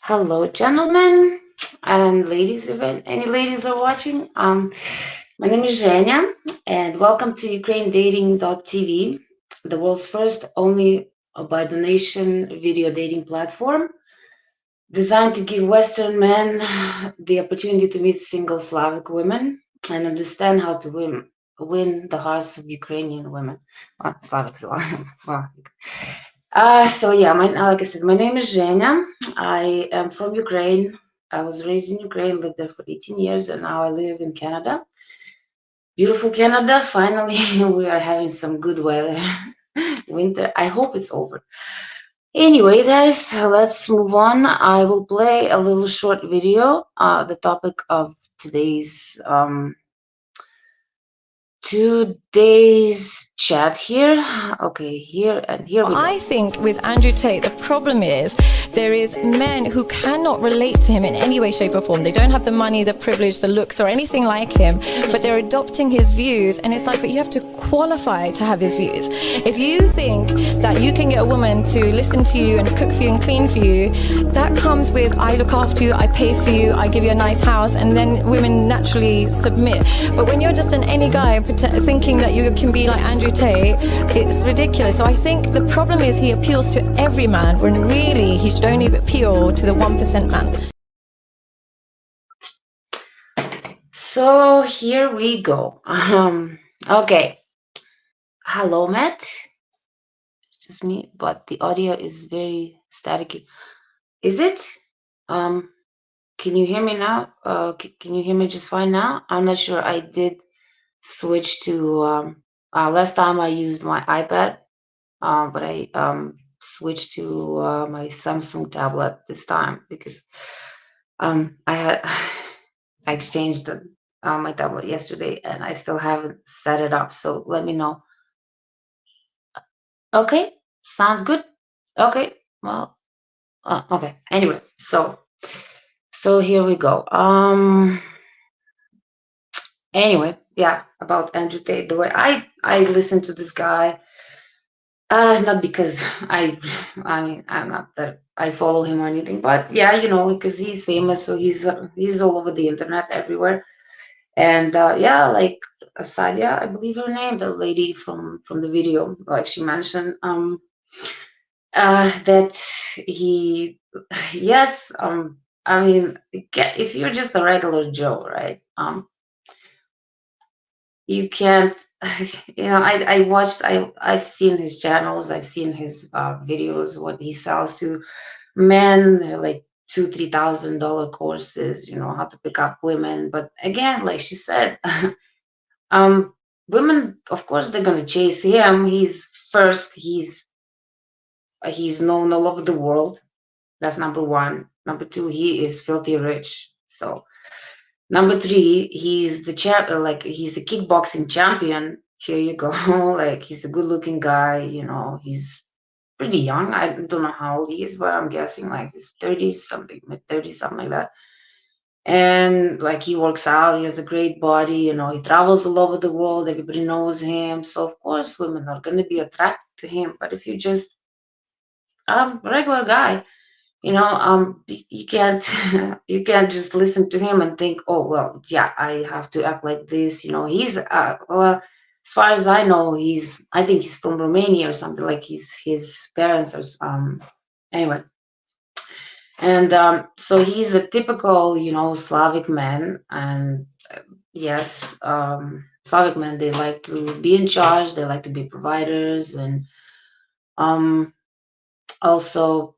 Hello, gentlemen and ladies, if any ladies are watching. My name is Zhenya, and welcome to UkraineDating.tv, the world's first only by donation video dating platform designed to give Western men the opportunity to meet single Slavic women and understand how to win the hearts of Ukrainian women. Slavic. Well, so yeah, like I said, my name is Zhenya. I am from Ukraine. I was raised in Ukraine, lived there for 18 years, and now I live in Canada. Beautiful Canada. Finally, we are having some good weather. Winter. I hope it's over. Anyway, guys, let's move on. I will play a little short video. The topic of today's chat here. Okay, here we go. I think with Andrew Tate, the problem is there is men who cannot relate to him in any way, shape or form. They don't have the money, the privilege, the looks or anything like him, but they're adopting his views. And it's like, but you have to qualify to have his views. If you think that you can get a woman to listen to you and cook for you and clean for you, that comes with, I look after you, I pay for you, I give you a nice house, and then women naturally submit. But when you're just any guy thinking that you can be like Andrew Tate, it's ridiculous. So I think the problem is he appeals to every man when really he should only appeal to the 1% man. So here we go. Okay. Hello, Matt. It's just me, but the audio is very staticky. Is it? Can you hear me now? Can you hear me just fine now? I'm not sure. I did switch to last time I used my iPad, but I switched to my Samsung tablet this time because I had I exchanged my tablet yesterday and I still haven't set it up. So let me know. Okay, sounds good. Okay, well, okay. Anyway, so here we go. Anyway, yeah, about Andrew Tate. The way I listen to this guy, not because I mean I'm not that I follow him or anything, but yeah, because he's famous, so he's all over the internet everywhere. And yeah, like Sadia, I believe her name, the lady from the video, like she mentioned that he, yes, I mean, if you're just a regular Joe, right? You can't, I've seen his channels, I've seen his videos, what he sells to men, like $2,000-3,000 courses, how to pick up women. But again, like she said, women, of course, they're gonna chase him. He's known all over the world. That's number one. Number two, he is filthy rich. So number three, he's the he's a kickboxing champion. Here you go. Like, he's a good looking guy, he's pretty young. I don't know how old he is, but I'm guessing like his 30s something, mid-30s, something like that. And like, he works out, he has a great body, he travels all over the world, everybody knows him. So of course women are gonna be attracted to him. But if you just regular guy, you can't you can't just listen to him and think, oh well, yeah, I have to act like this. He's well, as far as I know, I think he's from Romania or something, like his parents are anyway. And so he's a typical, Slavic man. And yes, Slavic men, they like to be in charge, they like to be providers, and also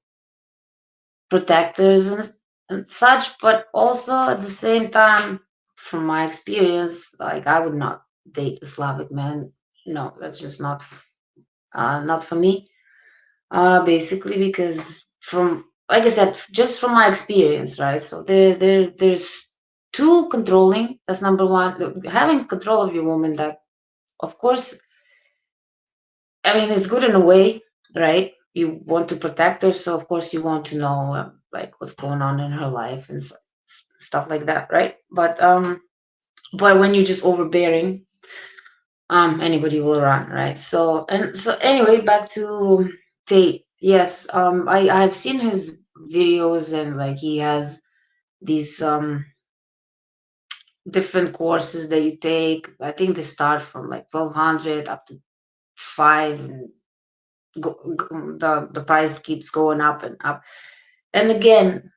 protectors and such. But also at the same time, from my experience, like, I would not date a Slavic man. No, that's just not for me. Basically, because, from like I said, just from my experience, right? So there's too controlling. That's number one. Having control of your woman, that, of course, I mean, it's good in a way, right? You want to protect her, so of course you want to know like what's going on in her life and stuff like that, right? But when you're just overbearing, anybody will run, right? So anyway, back to Tate. Yes, I've seen his videos, and like he has these different courses that you take. I think they start from like 1200 up to 5, and the price keeps going up and up. And again,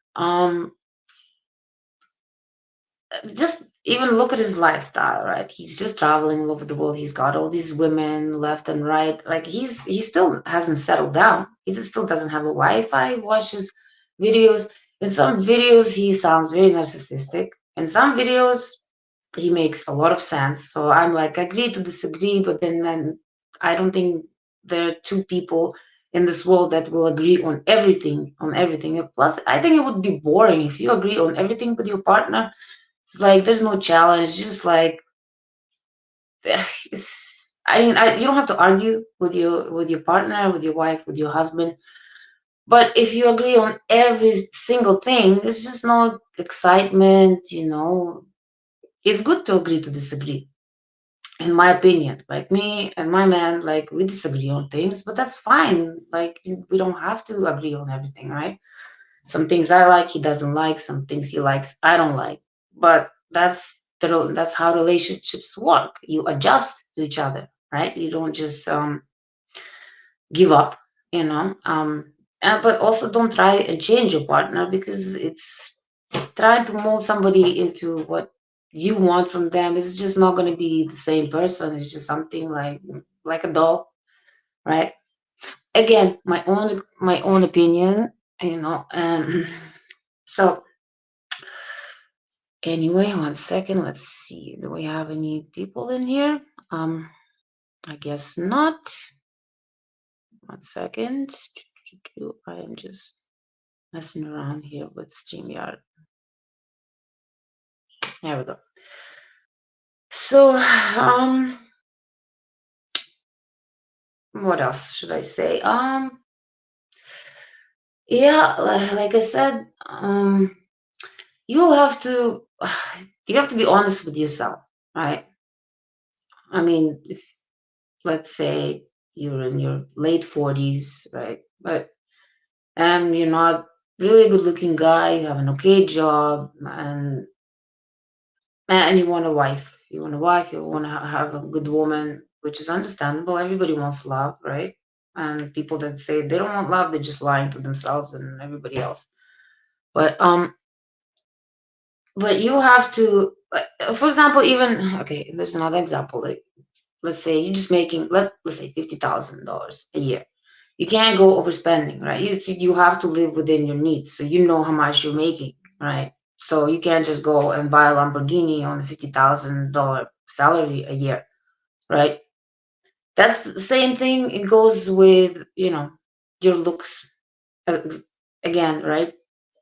just even look at his lifestyle, right? He's just traveling all over the world. He's got all these women left and right. Like he still hasn't settled down. He just still doesn't have a wife. I watch his videos. In some videos, he sounds very narcissistic. In some videos, he makes a lot of sense. So I'm like, agree to disagree, but then I don't think there are two people in this world that will agree on everything, on everything. Plus, I think it would be boring if you agree on everything with your partner. It's like there's no challenge. Just like I mean, you don't have to argue with your partner, with your wife, with your husband. But if you agree on every single thing, there's just no excitement. It's good to agree to disagree. In my opinion, like me and my man, like we disagree on things, but that's fine. Like we don't have to agree on everything, right? Some things I like, he doesn't like. Some things he likes, I don't like. But that's how relationships work. You adjust to each other, right? You don't just give up, you know. But also don't try and change your partner, because it's trying to mold somebody into what you want from them. It's just not going to be the same person. It's just something like a doll, right? Again, my own opinion, so anyway, 1 second. Let's see. Do we have any people in here? I guess not. 1 second. I am just messing around here with StreamYard. There we go. So, what else should I say? Yeah, like I said, you have to you have to be honest with yourself, right? I mean, if let's say you're in your late 40s, right? But you're not really a good looking guy, you have an okay job, and you want a wife. You want a wife, you want to have a good woman, which is understandable. Everybody wants love, right? And people that say they don't want love, they're just lying to themselves and everybody else. But you have to, for example, even okay, there's another example. Like let's say you're just making let's say $50,000 a year. You can't go overspending, right? You have to live within your needs, so you know how much you're making, right? So you can't just go and buy a Lamborghini on a $50,000 salary a year, right? That's the same thing. It goes with your looks. uh, Again, right?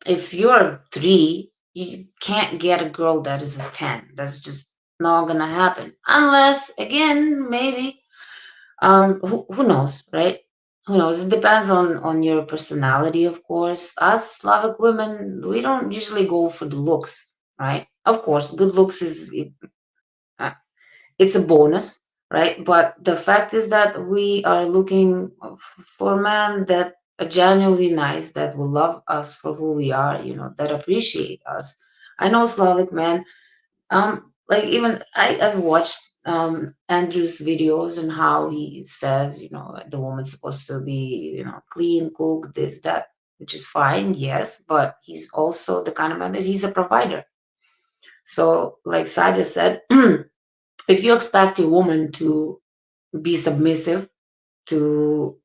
If you're a 3, you can't get a girl that is a 10. That's just not gonna happen unless, again, maybe who knows, right? Who knows? It depends on your personality, of course. Us Slavic women, we don't usually go for the looks, right? Of course, good looks uh, it's a bonus, right? But the fact is that we are looking for men that are genuinely nice, that will love us for who we are, that appreciate us. I know Slavic men, like even I've watched Andrew's videos and how he says, like the woman's supposed to be, clean, cook, this, that, which is fine, yes, but he's also the kind of man that he's a provider. So, like Sadia said, if you expect your woman to be submissive, to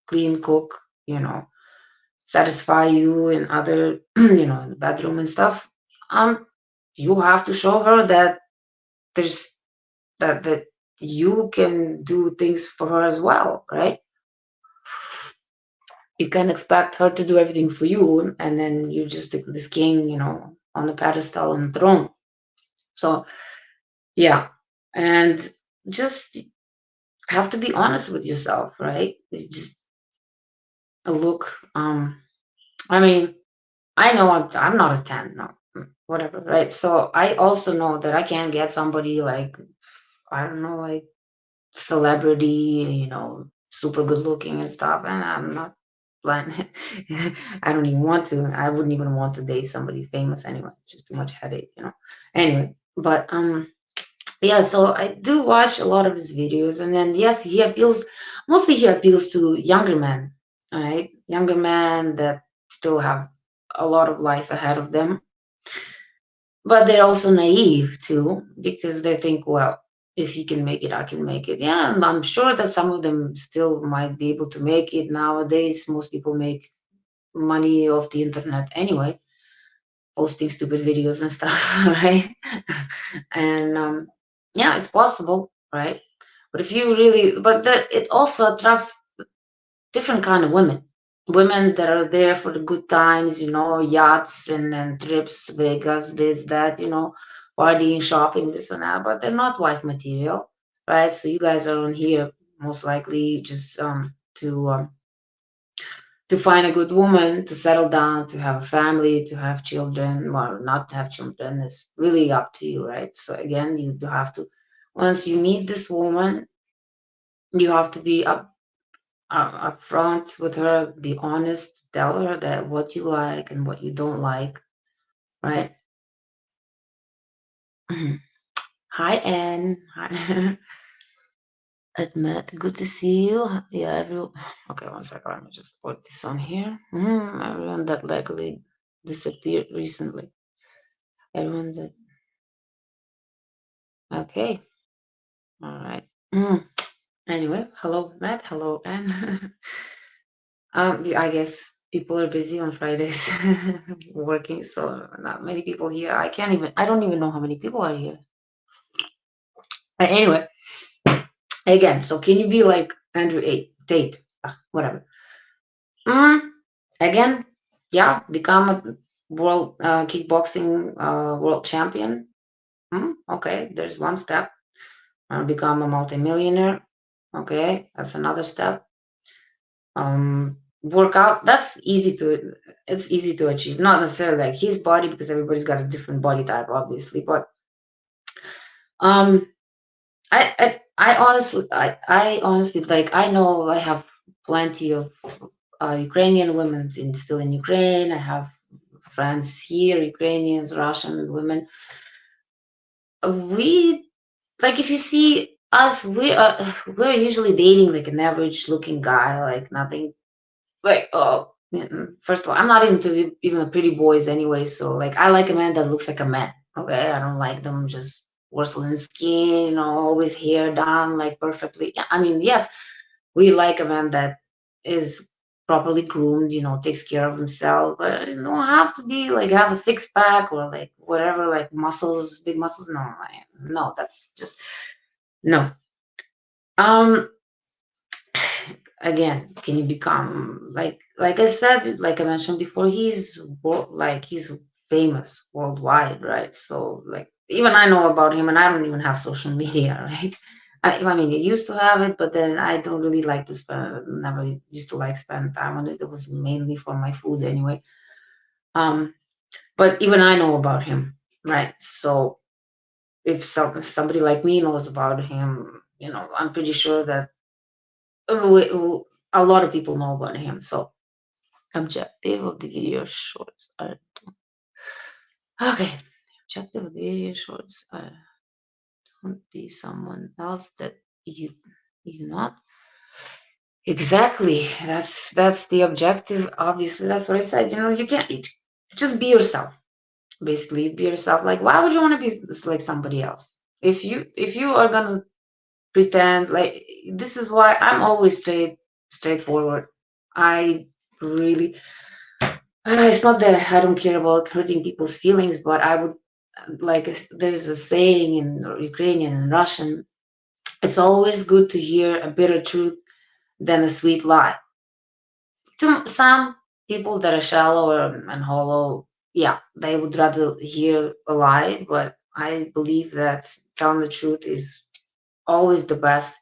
clean, cook, satisfy you in other, in the bedroom and stuff, you have to show her that there's that you can do things for her as well, right? You can't expect her to do everything for you, and then you're just this king, on the pedestal on the throne. So yeah, and just have to be honest with yourself, right? You just look. I mean, I know I'm not a 10, no, whatever, right? So I also know that I can't get somebody like, I don't know, like celebrity, super good looking and stuff, and I'm not. plan. I don't even want to. I wouldn't even want to date somebody famous anyway. It's just too much headache, you know. Anyway, but yeah, so I do watch a lot of his videos, and then yes, he appeals mostly he appeals to younger men, all right? Younger men that still have a lot of life ahead of them, but they're also naive too, because they think, well, if he can make it, I can make it. Yeah, and I'm sure that some of them still might be able to make it nowadays. Most people make money off the internet anyway, posting stupid videos and stuff, right? And yeah, it's possible, right? But if you really, but that it also attracts different kind of women, women that are there for the good times, you know, yachts and trips, Vegas, this, that, you know, partying, shopping, this and that, but they're not wife material, right? So you guys are on here most likely just to find a good woman, to settle down, to have a family, to have children, or not to have children. It's really up to you, right? So again, you do have to, once you meet this woman, you have to be upfront with her, be honest, tell her that what you like and what you don't like, right? Hi, Anne. Hi. Admit, good to see you. Yeah, everyone. Okay, one second. Let me just put this on here. Everyone that legally disappeared recently. Everyone that. Okay. All right. Anyway, hello, Matt. Hello, Anne. Yeah, I guess people are busy on Fridays working, so not many people here. I don't even know how many people are here. But anyway, again, so can you be like Andrew Tate? Whatever. Again, yeah, become a world kickboxing world champion. Okay, there's one step. Become a multimillionaire. Okay, that's another step. Work out, it's easy to achieve, not necessarily like his body, because everybody's got a different body type, obviously, but um I honestly, like, I know I have plenty of Ukrainian women still in Ukraine. I have friends here, Ukrainians, Russian women. We, like, if you see us, we're usually dating like an average looking guy, like nothing. Like, first of all, I'm not into even pretty boys anyway. So, like, I like a man that looks like a man. Okay, I don't like them just porcelain skin, you know, always hair done like perfectly. Yeah, I mean, yes, we like a man that is properly groomed, you know, takes care of himself, but you don't have to be like have a six pack or like whatever, like muscles, big muscles. No, no, that's just no. Um, Again, can you become like I said, like I mentioned before, he's famous worldwide, right? So, like, even I know about him, and I don't even have social media, right? I mean, I used to have it, but then I don't really like to never used to like spend time on it. It was mainly for my food anyway. um but even I know about him, right? So if somebody like me knows about him, you know, I'm pretty sure that a lot of people know about him. So, objective of the video shorts are okay. Objective of the video shorts are don't be someone else that you not exactly. That's the objective. Obviously, that's what I said. You know, you just be yourself. Basically, be yourself. Like, why would you want to be like somebody else? If you are gonna pretend, like, this is why I'm always straightforward. I really it's not that I don't care about hurting people's feelings, but I would like there's a saying in Ukrainian and Russian. It's always good to hear a bitter truth than a sweet lie. To some people that are shallow and hollow, yeah, they would rather hear a lie, but I believe that telling the truth is always the best.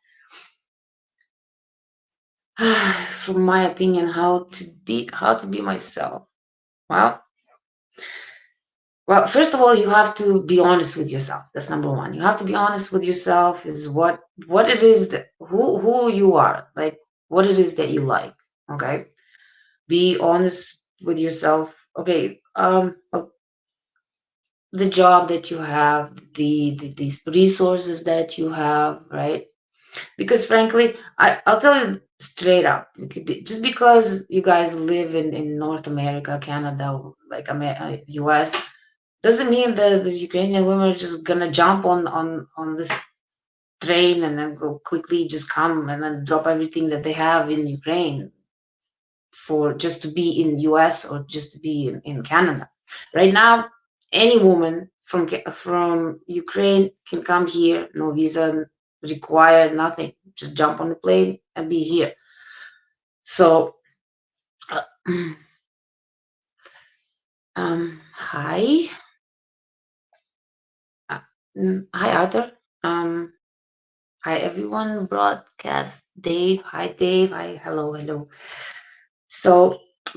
From my opinion, how to be myself. Well, first of all, you have to be honest with yourself. That's number one. You have to be honest with yourself. Is what it is that who you are, like what it is that you like. Okay. be honest with yourself. Okay, the job that you have, these resources that you have, right? Because frankly, I'll tell you straight up, just because you guys live in North America, Canada, like US, doesn't mean that the Ukrainian women are just gonna jump on this train and then go quickly, just come and then drop everything that they have in Ukraine for just to be in US or just to be in Canada. Right now, any woman from Ukraine can come here, no visa required, nothing. Just jump on the plane and be here. So, uh, hi, hi Arthur. Hi everyone. Broadcast Dave. Hi Dave. Hi. Hello. Hello. So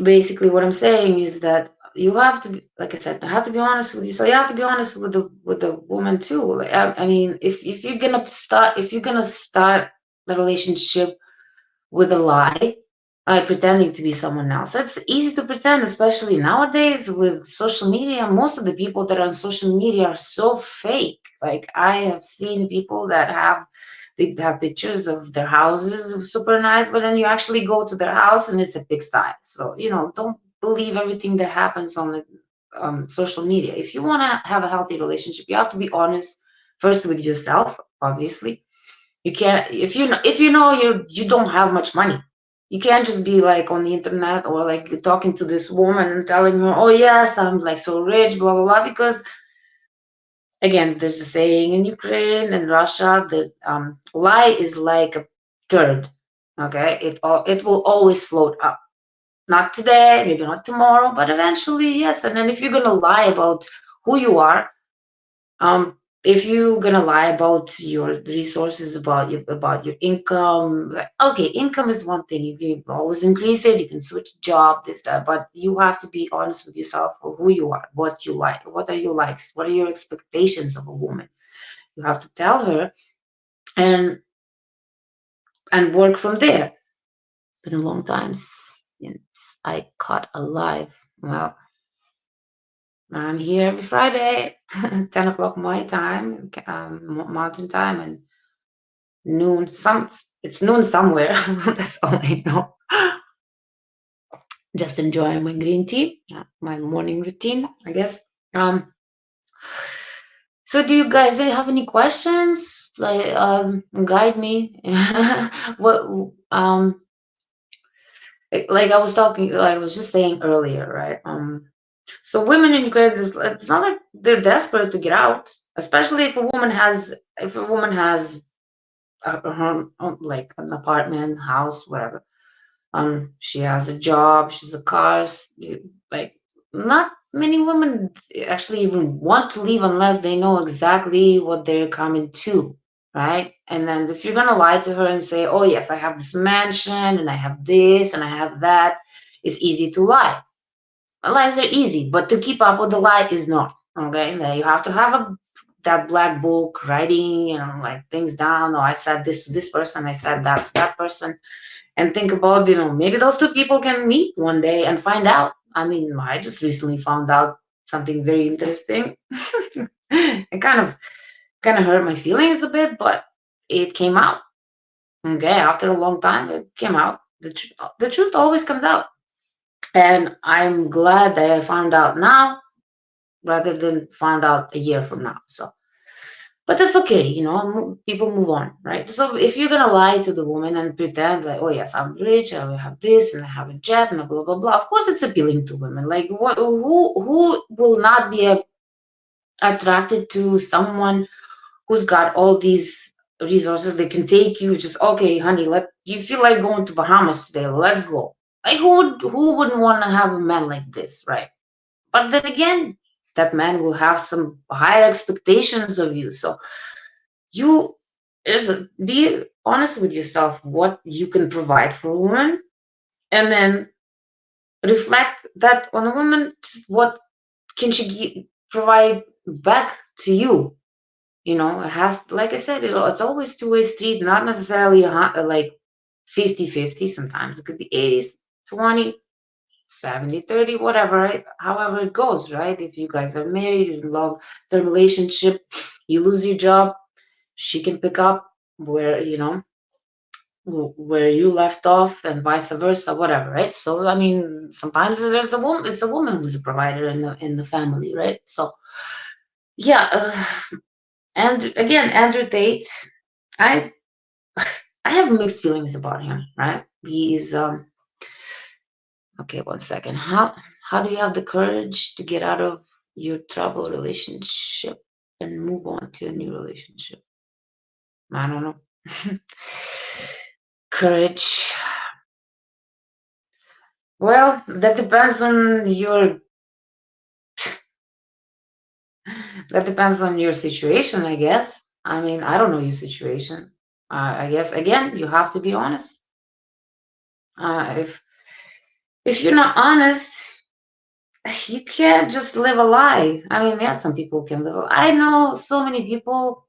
basically, what I'm saying is that you have to be, like I said, you have to be honest with you. So you have to be honest with the woman too. Like, I mean, if you're gonna start the relationship with a lie, pretending to be someone else, it's easy to pretend, especially nowadays with social media. Most of the people that are on social media are so fake. Like I have seen people that they have pictures of their houses super nice, but then you actually go to their house and it's a pigsty. So, don't believe everything that happens on the social media. If you want to have a healthy relationship, you have to be honest first with yourself, obviously. You can't, if you know you don't have much money, you can't just be like on the internet or like talking to this woman and telling her, oh yes, I'm like so rich, blah blah blah, because again, there's a saying in Ukraine and Russia that lie is like a turd. Okay, it will always float up. Not today, maybe not tomorrow, but eventually, yes. And then if you're gonna lie about who you are, um, if you're gonna lie about your resources, about your income, okay, income is one thing. You can always increase it. You can switch job, this that, but you have to be honest with yourself for who you are, what you like, what are your likes, what are your expectations of a woman. You have to tell her and work from there. Been a long time since I caught a live. Well, I'm here every Friday, 10 o'clock my time, mountain time, and noon. It's noon somewhere. That's all I know. Just enjoying my green tea, my morning routine, I guess. So do you guys have any questions? Like, guide me. What, like I was just saying earlier, right? So women in Ukraine, it's not like they're desperate to get out, especially if a woman has her own, like an apartment, house, whatever. She has a job, she's a car. Like not many women actually even want to leave unless they know exactly what they're coming to, right? And then if you're gonna lie to her and say, "Oh yes, I have this mansion and I have this and I have that," it's easy to lie. Lies are easy, but to keep up with the lie is not. Okay, then you have to have that black book writing, like things down. Oh, I said this to this person, I said that to that person, and think about, maybe those two people can meet one day and find out. I mean, I just recently found out something very interesting. It kind of hurt my feelings a bit, but it came out. Okay, after a long time, it came out. The truth always comes out, and I'm glad that I found out now rather than found out a year from now. So, but that's okay, people move on, right? So if you're gonna lie to the woman and pretend like, oh yes, I'm rich, I have this and I have a jet and blah blah blah, of course it's appealing to women. Like who will not be attracted to someone who's got all these resources? They can take you, just okay, honey, let you feel like going to Bahamas today, let's go. Like who wouldn't want to have a man like this, right? But then again, that man will have some higher expectations of you. So you be honest with yourself what you can provide for a woman, and then reflect that on a woman. What can she provide back to you? It has, like I said, it's always two-way street, not necessarily like 50-50. Sometimes it could be 80-20, 70, 30, whatever, right? However it goes, right? If you guys are married, you love the relationship, you lose your job, she can pick up where, where you left off, and vice versa, whatever, right? So I mean, sometimes there's a woman, it's a woman who's a provider in the family, right? So yeah, and again, Andrew Tate, I I have mixed feelings about him, right? He's okay, one second. How do you have the courage to get out of your troubled relationship and move on to a new relationship? I don't know. Courage. Well, that depends on your that depends on your situation, I guess. I mean, I don't know your situation. I guess again, you have to be honest. If you're not honest, you can't just live a lie. I mean, yeah, some people can live. I know so many people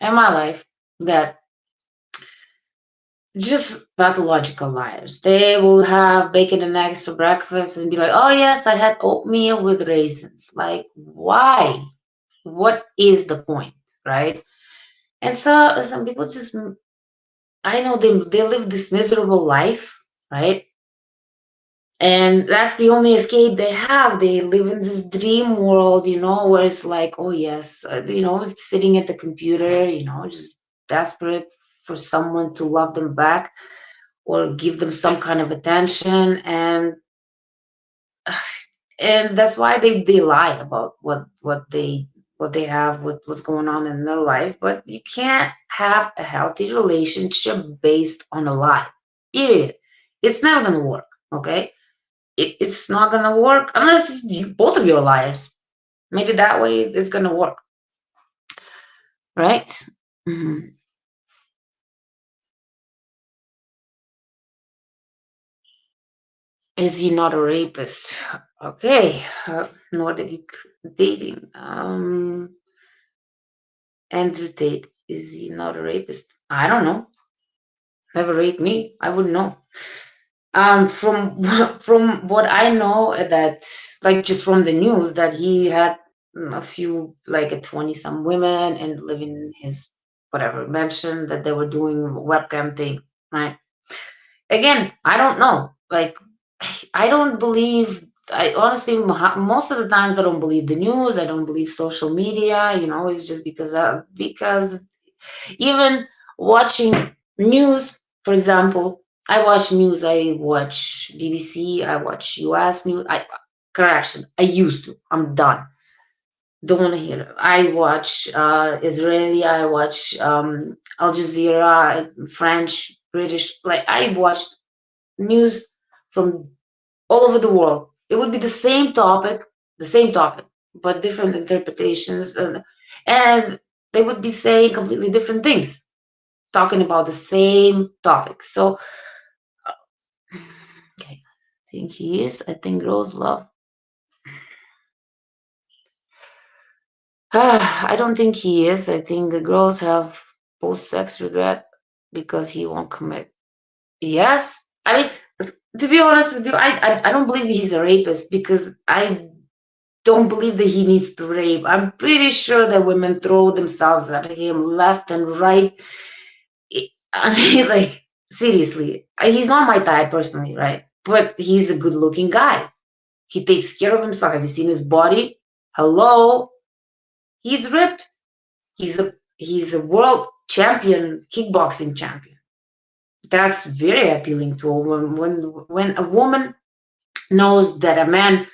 in my life that just pathological liars. They will have bacon and eggs for breakfast and be like, "Oh yes, I had oatmeal with raisins." Like, why? What is the point, right? And so some people just, I know they live this miserable life, right? And that's the only escape they have. They live in this dream world, where it's like, oh yes, sitting at the computer, just desperate for someone to love them back or give them some kind of attention, and that's why they lie about what they have, what's going on in their life. But you can't have a healthy relationship based on a lie, period. It's never going to work, okay? It's not going to work unless both of you are liars. Maybe that way it's going to work, right? Mhm. Is he not a rapist? Okay, Nordic dating. Andrew Tate, is he not a rapist? I don't know. Never raped me. I wouldn't know. From from what I know, that like just from the news, that he had a few, like a 20 some women, and living in his whatever mansion, that they were doing webcam thing, right? Again, I don't know. Like, I don't believe. I honestly, most of the times, I don't believe the news. I don't believe social media. It's just because even watching news, for example, I watch news. I watch BBC. I watch US news. Correction. I used to. I'm done. Don't want to hear it. I watch Israeli. I watch Al Jazeera, French, British. Like, I watch news from all over the world. It would be the same topic, but different interpretations, and they would be saying completely different things, talking about the same topic. So, I think he is. I think girls love. I don't think he is. I think the girls have post-sex regret because he won't commit. Yes, I mean, to be honest with you, I don't believe he's a rapist, because I don't believe that he needs to rape. I'm pretty sure that women throw themselves at him left and right. I mean, like, seriously, he's not my type personally, right? But he's a good looking guy. He takes care of himself. Have you seen his body? Hello? He's ripped. He's a world champion, kickboxing champion. That's very appealing to a woman. When a woman knows that a man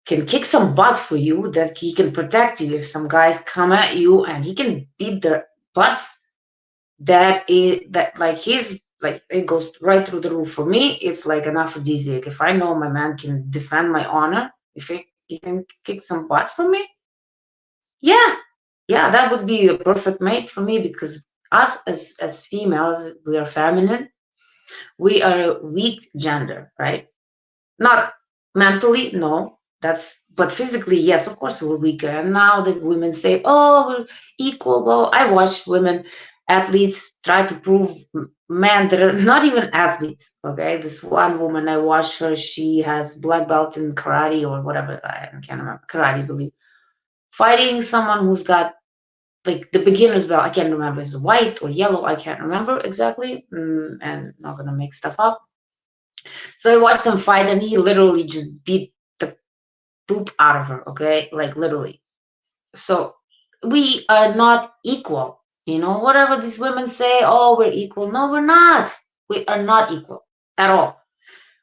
can kick some butt for you, that he can protect you if some guys come at you, and he can beat their butts, that like he's like, it goes right through the roof. For me, it's like an aphrodisiac. If I know my man can defend my honor, if he can kick some butt for me, yeah, yeah, that would be a perfect mate for me, because us as females, we are feminine, we are a weak gender, right? Not mentally, no. But physically, yes, of course, we're weaker. And now that women say, "Oh, we're equal," well, I watch women athletes try to prove men that are not even athletes. Okay, this one woman, I watched her. She has black belt in karate or whatever. I can't remember, karate, I believe, fighting someone who's got like the beginner's belt. I can't remember, it's white or yellow, I can't remember exactly, and not gonna make stuff up. So I watched them fight, and he literally just beat the poop out of her. Okay, like literally. So we are not equal. Whatever these women say, oh, we're equal. No, we're not. We are not equal at all.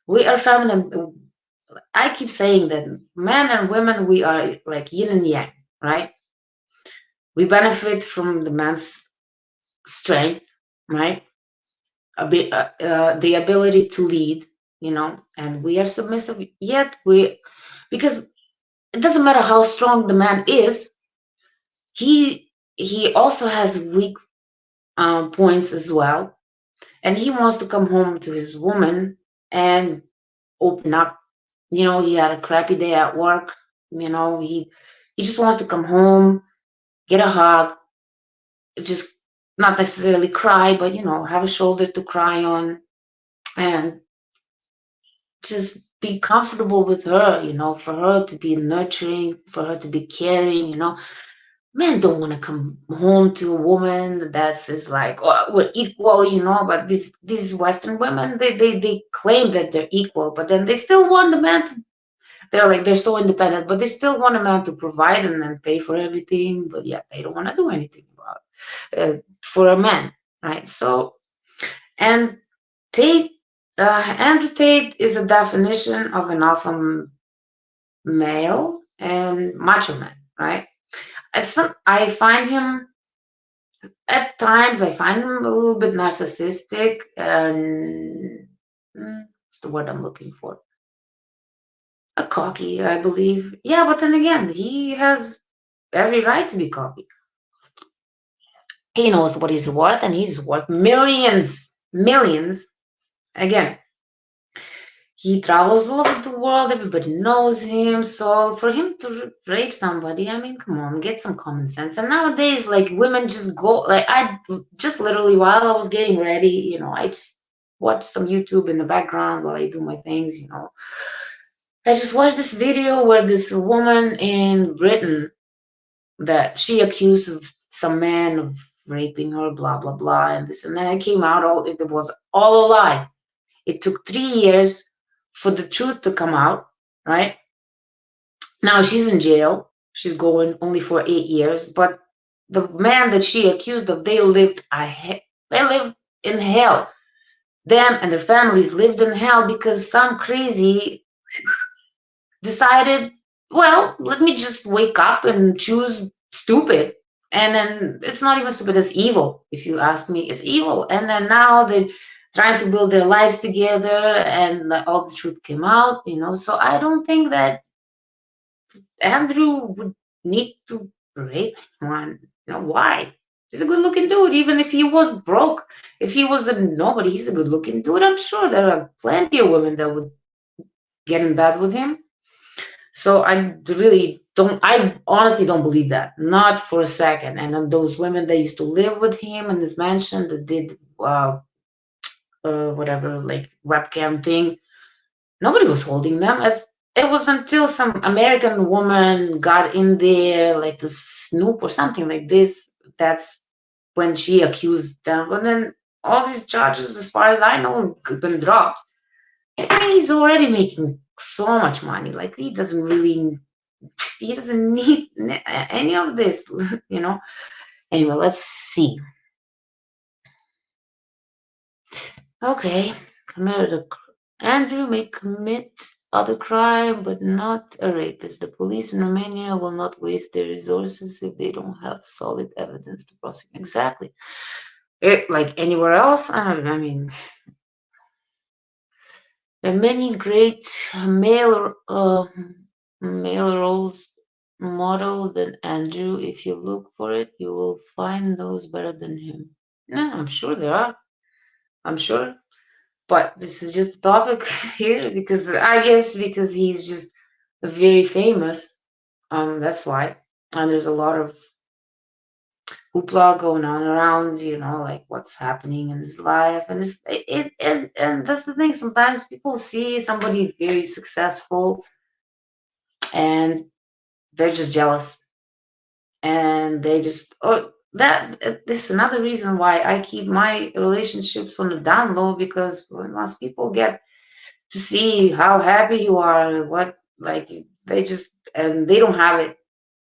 We are feminine. I keep saying that men and women, we are like yin and yang, right? We benefit from the man's strength, right? The ability to lead, and we are submissive. Yet because it doesn't matter how strong the man is, he also has weak points as well, and he wants to come home to his woman and open up. He had a crappy day at work. He just wants to come home, get a hug, just not necessarily cry, but have a shoulder to cry on, and just be comfortable with her. For her to be nurturing, for her to be caring. Men don't want to come home to a woman that says like, oh, we're equal. But these Western women, they claim that they're equal, but then they still want the man to. They're so independent, but they still want a man to provide and then pay for everything. But yeah, they don't want to do anything about for a man, right? So, and Tate, Andrew Tate is a definition of an alpha male and macho man, right? I find him at times. I find him a little bit narcissistic, and what's the word I'm looking for? A cocky, I believe. Yeah, but then again, he has every right to be cocky. He knows what he's worth, and he's worth millions, millions. Again, he travels all over the world. Everybody knows him. So for him to rape somebody, I mean, come on, get some common sense. And nowadays, like, women just go, like, I just literally, while I was getting ready, I just watched some YouTube in the background while I do my things. I just watched this video where this woman in Britain, that she accused of some man of raping her, blah blah blah, and this, and then it came out it was all a lie. It took 3 years for the truth to come out, right? Now she's in jail. She's going only for 8 years, but the man that she accused of, they lived in hell. Them and their families lived in hell because some crazy decided, well, let me just wake up and choose stupid. And then it's not even stupid, it's evil. If you ask me, it's evil. And then now they're trying to build their lives together, and all the truth came out, So I don't think that Andrew would need to rape anyone. Why? He's a good looking dude. Even if he was broke, if he was a nobody, he's a good looking dude. I'm sure there are plenty of women that would get in bed with him. So I honestly don't believe that, not for a second. And then those women that used to live with him in this mansion that did whatever, like webcam thing, nobody was holding them. It was until some American woman got in there, like to snoop or something like this. That's when she accused them. But then all these charges, as far as I know, have been dropped. He's already making so much money. Like, he doesn't need any of this, Anyway, let's see. Okay, Andrew may commit other crime, but not a rapist. The police in Romania will not waste their resources if they don't have solid evidence to prosecute. Exactly. Like anywhere else, I mean, there are many great male roles model than Andrew. If you look for it, you will find those better than him. Yeah, I'm sure there are. I'm sure. But this is just a topic here because I guess because he's just very famous. That's why. And there's a lot of hoopla going on around, you know, like what's happening in his life. And and that's the thing. Sometimes people see somebody very successful and they're just jealous, and they just, oh, that this is another reason why I keep my relationships on the down low, because once people get to see how happy you are and what, like, they just, and they don't have it,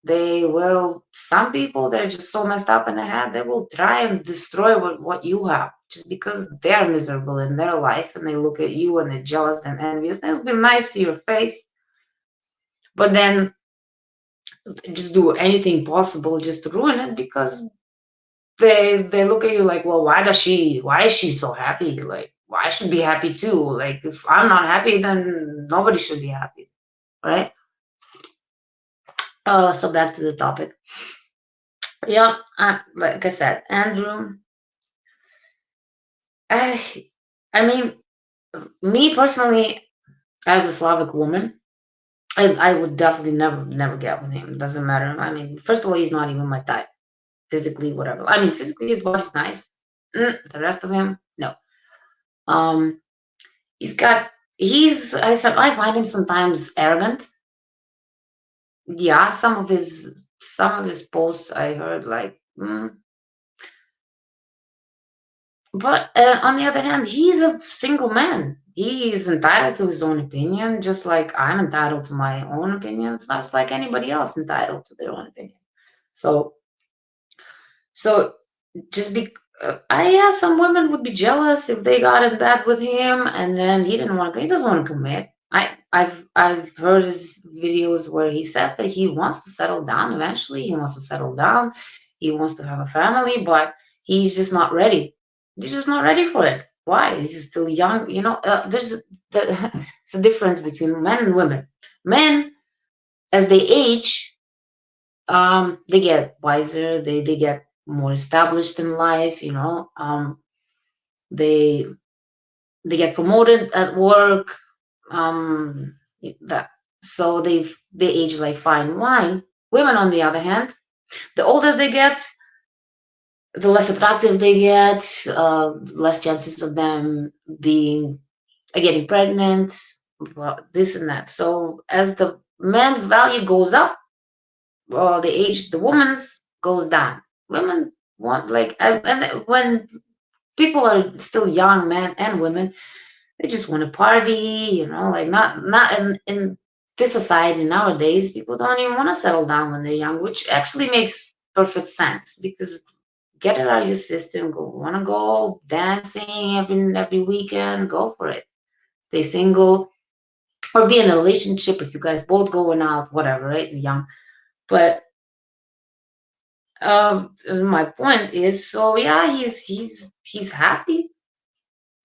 they will, some people, they're just so messed up in the head, they will try and destroy what you have just because they're miserable in their life, and they look at you and they're jealous and envious. They'll be nice to your face, but then just do anything possible just to ruin it, because they look at you like, well, why is she so happy? Like, well, I should be happy too. Like, if I'm not happy, then nobody should be happy, right? So back to the topic. Yeah, like I said, Andrew, I I mean, me personally, as a Slavic woman, I would definitely never get with him. Doesn't matter. I mean, first of all, he's not even my type, physically, whatever. I mean, physically, his body's nice. The rest of him, no. Um, he's got I find him sometimes arrogant. Yeah, some of his posts I heard like, but on the other hand, he's a single man. He is entitled to his own opinion, just like I'm entitled to my own opinions, just like anybody else entitled to their own opinion. So, so just be, yeah, some women would be jealous if they got in bed with him, and then he didn't want to. He doesn't want to commit. I've heard his videos where he says that he wants to settle down eventually. He wants to settle down. He wants to have a family, but he's just not ready. He's just not ready for it. Why? He's still young. You know, it's a difference between men and women. Men, as they age, they get wiser. They get more established in life. You know, they they get promoted at work, um that, so they age like fine wine. Women, on the other hand, the older they get, the less attractive they get, less chances of them being getting pregnant, well, this and that. So as the man's value goes up, well, the woman's goes down. Women want, like, and when people are still young, men and women, they just want to party, you know, like, not in this society nowadays, people don't even want to settle down when they're young, which actually makes perfect sense, because get it out of your system, go, want to go dancing every weekend, go for it. Stay single or be in a relationship if you guys both going out, whatever, right? Young. But my point is, so yeah, he's happy.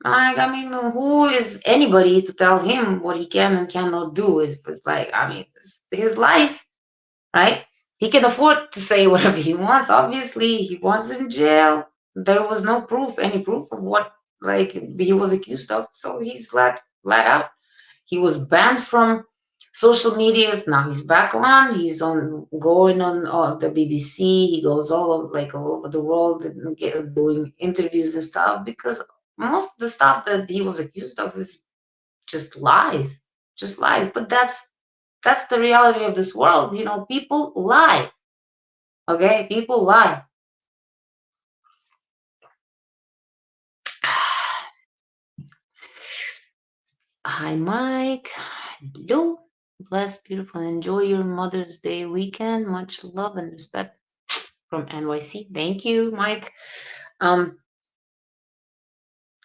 Like, I mean, who is anybody to tell him what he can and cannot do? It's like, I mean, it's his life, right? He can afford to say whatever he wants. Obviously, he was in jail. There was no proof, any proof of what, like, he was accused of. So he's let out. He was banned from social medias. Now he's back on. He's on, going on the BBC. He goes all over the world and doing interviews and stuff, because most of the stuff that he was accused of is just lies, just lies. But that's the reality of this world. You know, people lie. Okay, people lie. Hi, Mike. Hello. Blessed, beautiful, and enjoy your Mother's Day weekend. Much love and respect from NYC. Thank you, Mike.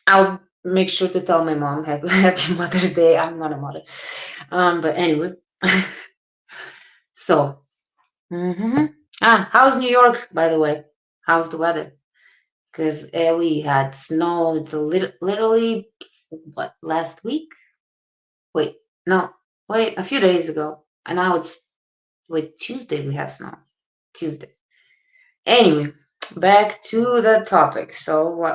I'll make sure to tell my mom happy Mother's Day. I'm not a mother. But anyway. So, how's New York, by the way? How's the weather? Because we had snow literally, what, last week? Wait, no, wait, a few days ago. And now Tuesday we have snow. Tuesday. Anyway, back to the topic. So,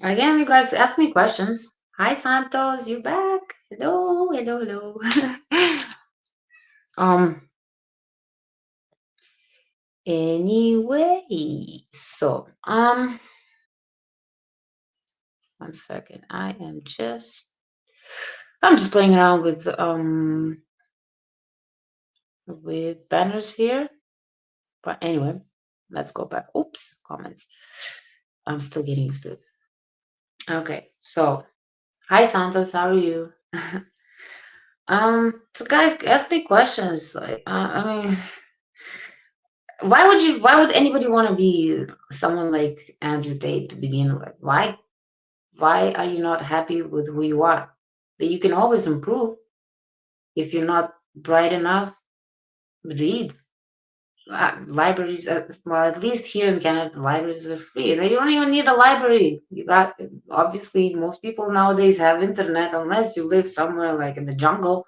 again, you guys ask me questions. Hi, Santos, you're back. Hello, hello, hello. Anyway, so 1 second. I'm just playing around with banners here. But anyway, let's go back. Oops, comments. I'm still getting used to it. Okay, so hi Santos, how are you? So guys, ask me questions. Like, I mean, why would anybody want to be someone like Andrew Tate to begin with? Why are you not happy with who you are? That you can always improve. If you're not bright enough, read. Libraries, well, at least here in Canada, libraries are free. You don't even need a library. You got, obviously, most people nowadays have internet, unless you live somewhere like in the jungle.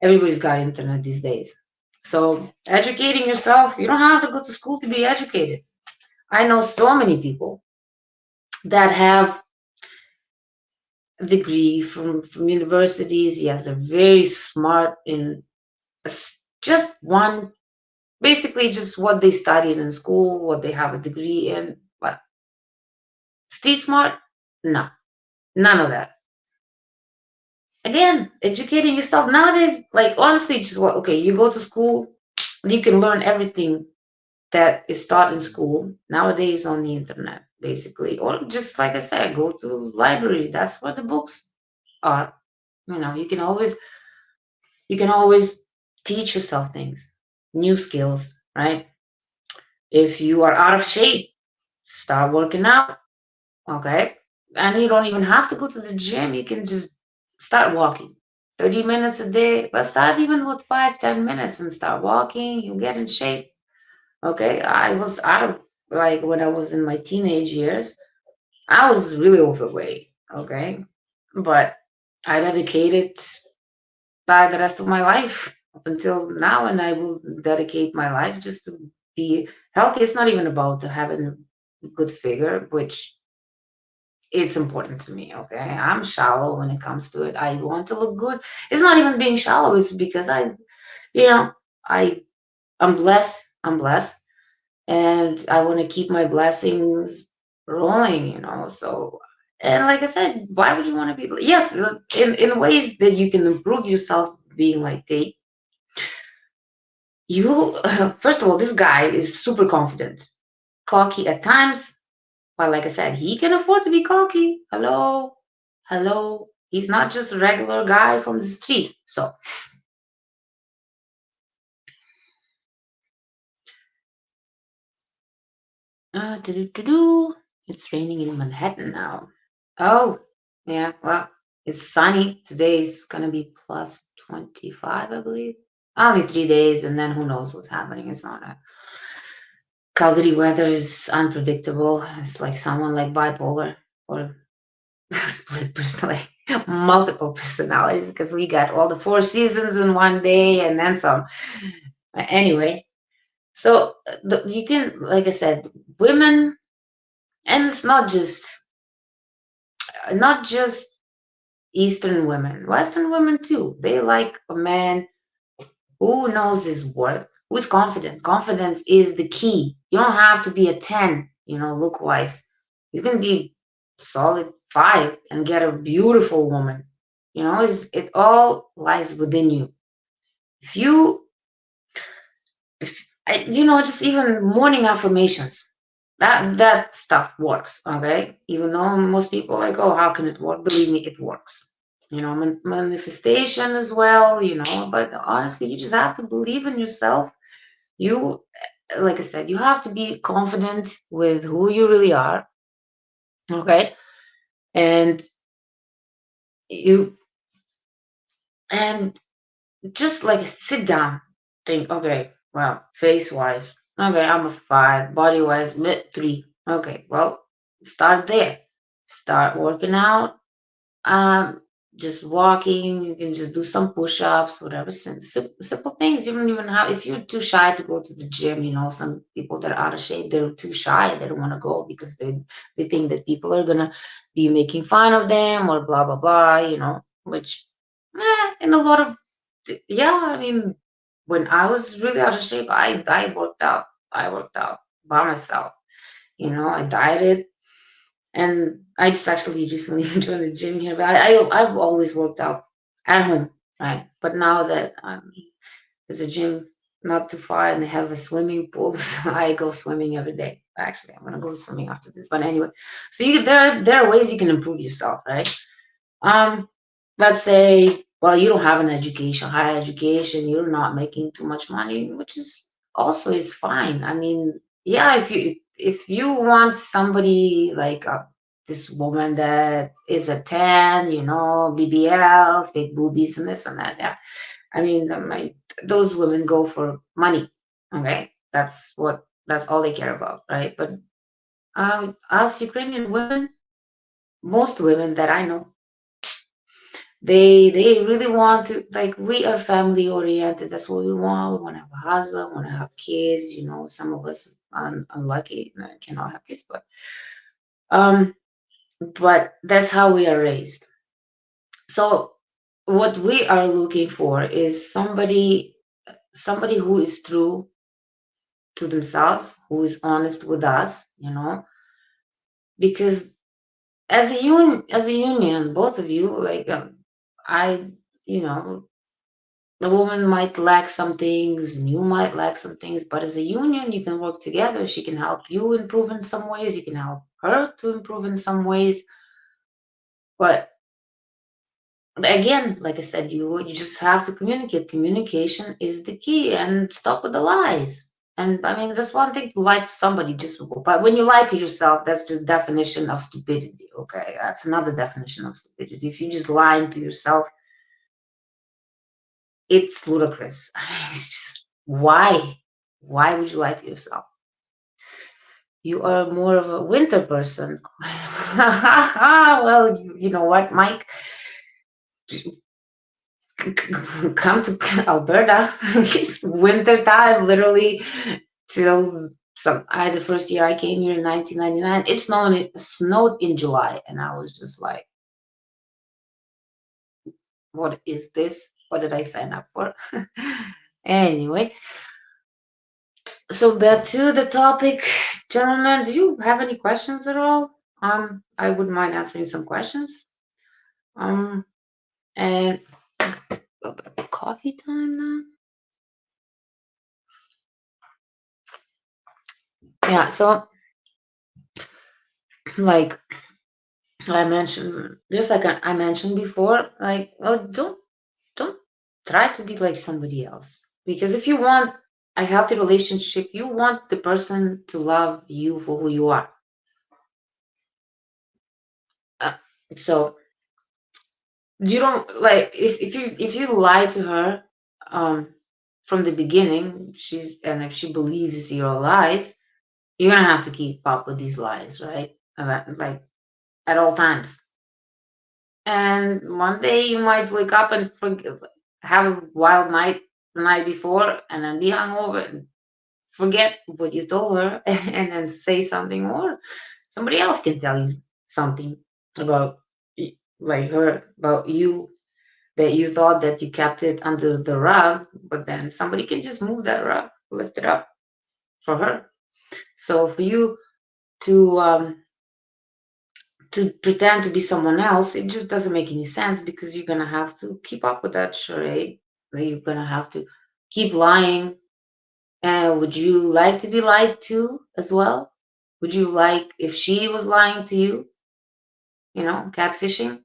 Everybody's got internet these days. So educating yourself, you don't have to go to school to be educated. I know so many people that have a degree from universities. Yes, they're very smart in just one, basically just what they studied in school, what they have a degree in. But street smart? No, none of that. Again, educating yourself nowadays, like honestly, just what, okay, you go to school, you can learn everything that is taught in school nowadays on the internet, basically. Or just like I said, go to library. That's where the books are. You can always teach yourself things, new skills, right? If you are out of shape, start working out, okay? And you don't even have to go to the gym. You can just start walking. 30 minutes a day. Let's start even with 5-10 minutes and start walking. You get in shape. Okay, I was out of, like, when I was in my teenage years, I was really overweight. Okay, but I dedicated the rest of my life up until now, and I will dedicate my life just to be healthy. It's not even about having a good figure, which it's important to me. Okay, I'm shallow when it comes to it. I want to look good. It's not even being shallow. It's because you know, I, I'm blessed. I'm blessed and I want to keep my blessings rolling. So, and like I said, why would you want to be? Yes, in ways that you can improve yourself, being like Tate. You first of all, this guy is super confident, cocky at times, but like I said, he can afford to be cocky. Hello, hello. He's not just a regular guy from the street. So, it's raining in Manhattan now. Oh, yeah. Well, it's sunny. Today's gonna be plus 25, I believe. Only 3 days, and then who knows what's happening. It's not a Calgary weather is unpredictable. It's like someone like bipolar or split personality, multiple personalities, because we got all the 4 seasons in one day and then some. Anyway, so you can, like I said, women, and it's not just Eastern women, Western women too. They like a man who knows his worth, who's confident. Confidence is the key. You don't have to be a 10, look wise. You can be solid 5 and get a beautiful woman. It all lies within you. If you, just even morning affirmations, that stuff works. Okay, even though most people are like, oh, how can it work? Believe me, it works. Manifestation as well. But honestly, you just have to believe in yourself. You, like I said, you have to be confident with who you really are. Okay, and you and just like sit down, think, okay, well, face wise, okay, I'm a 5, body wise, 3. Okay, well, start there. Start working out. Just walking. You can just do some push-ups, whatever. Simple things. You don't even have. If you're too shy to go to the gym, some people that are out of shape, they're too shy. They don't want to go because they think that people are gonna be making fun of them or blah blah blah. Which, in a lot of, yeah. I mean, when I was really out of shape, I worked out. I worked out by myself. I dieted, and I just actually recently joined the gym here. But I've always worked out at home, right? But now that there's a gym not too far and they have a swimming pool, so I go swimming every day. Actually, I'm gonna go swimming after this. But anyway, so there are ways you can improve yourself, right? Um, let's say, well, you don't have an education, high education, you're not making too much money, which is also is fine. I mean, yeah, if you want somebody like this woman that is a 10, BBL, fake boobies and this and that, yeah. I mean, those women go for money. Okay, that's all they care about, right? But us Ukrainian women, most women that I know, they really want to, like, we are family oriented. That's what we want. We want to have a husband, want to have kids. Some of us are unlucky, cannot have kids, um but that's how we are raised. So what we are looking for is somebody who is true to themselves, who is honest with us, because as a union, both of you, like, I you know the woman might lack some things and you might lack some things, but as a union you can work together. She can help you improve in some ways, you can help her to improve in some ways. But again, like I said, you just have to communicate. Communication is the key, and stop with the lies. And I mean, that's one thing to lie to somebody, but when you lie to yourself, that's just definition of stupidity. Okay, that's another definition of stupidity. If you're just lying to yourself, it's ludicrous. It's just, why would you lie to yourself? You are more of a winter person. Well, you know what, Mike? Come to Alberta. It's winter time, literally, till the first year I came here in 1999. It snowed in July, and I was just like, "What is this? What did I sign up for?" Anyway, so back to the topic, gentlemen. Do you have any questions at all? I wouldn't mind answering some questions. Um, and a little bit of coffee time now. Yeah, so like I mentioned, just like I mentioned before, like, oh, don't try to be like somebody else. Because if you want a healthy relationship, you want the person to love you for who you are. Uh, so you don't, like, if you lie to her from the beginning, if she believes your lies, you're gonna have to keep up with these lies, right? Like, at all times. And one day you might wake up and have a wild night the night before, and then be hungover and forget what you told her, and then say something, or somebody else can tell you something about like her, about you, that you thought that you kept it under the rug, but then somebody can just move that rug, lift it up for her. So for you to pretend to be someone else, it just doesn't make any sense, because you're gonna have to keep up with that charade. Like, you're gonna have to keep lying. And would you like to be lied to as well? Would you like if she was lying to you? Catfishing?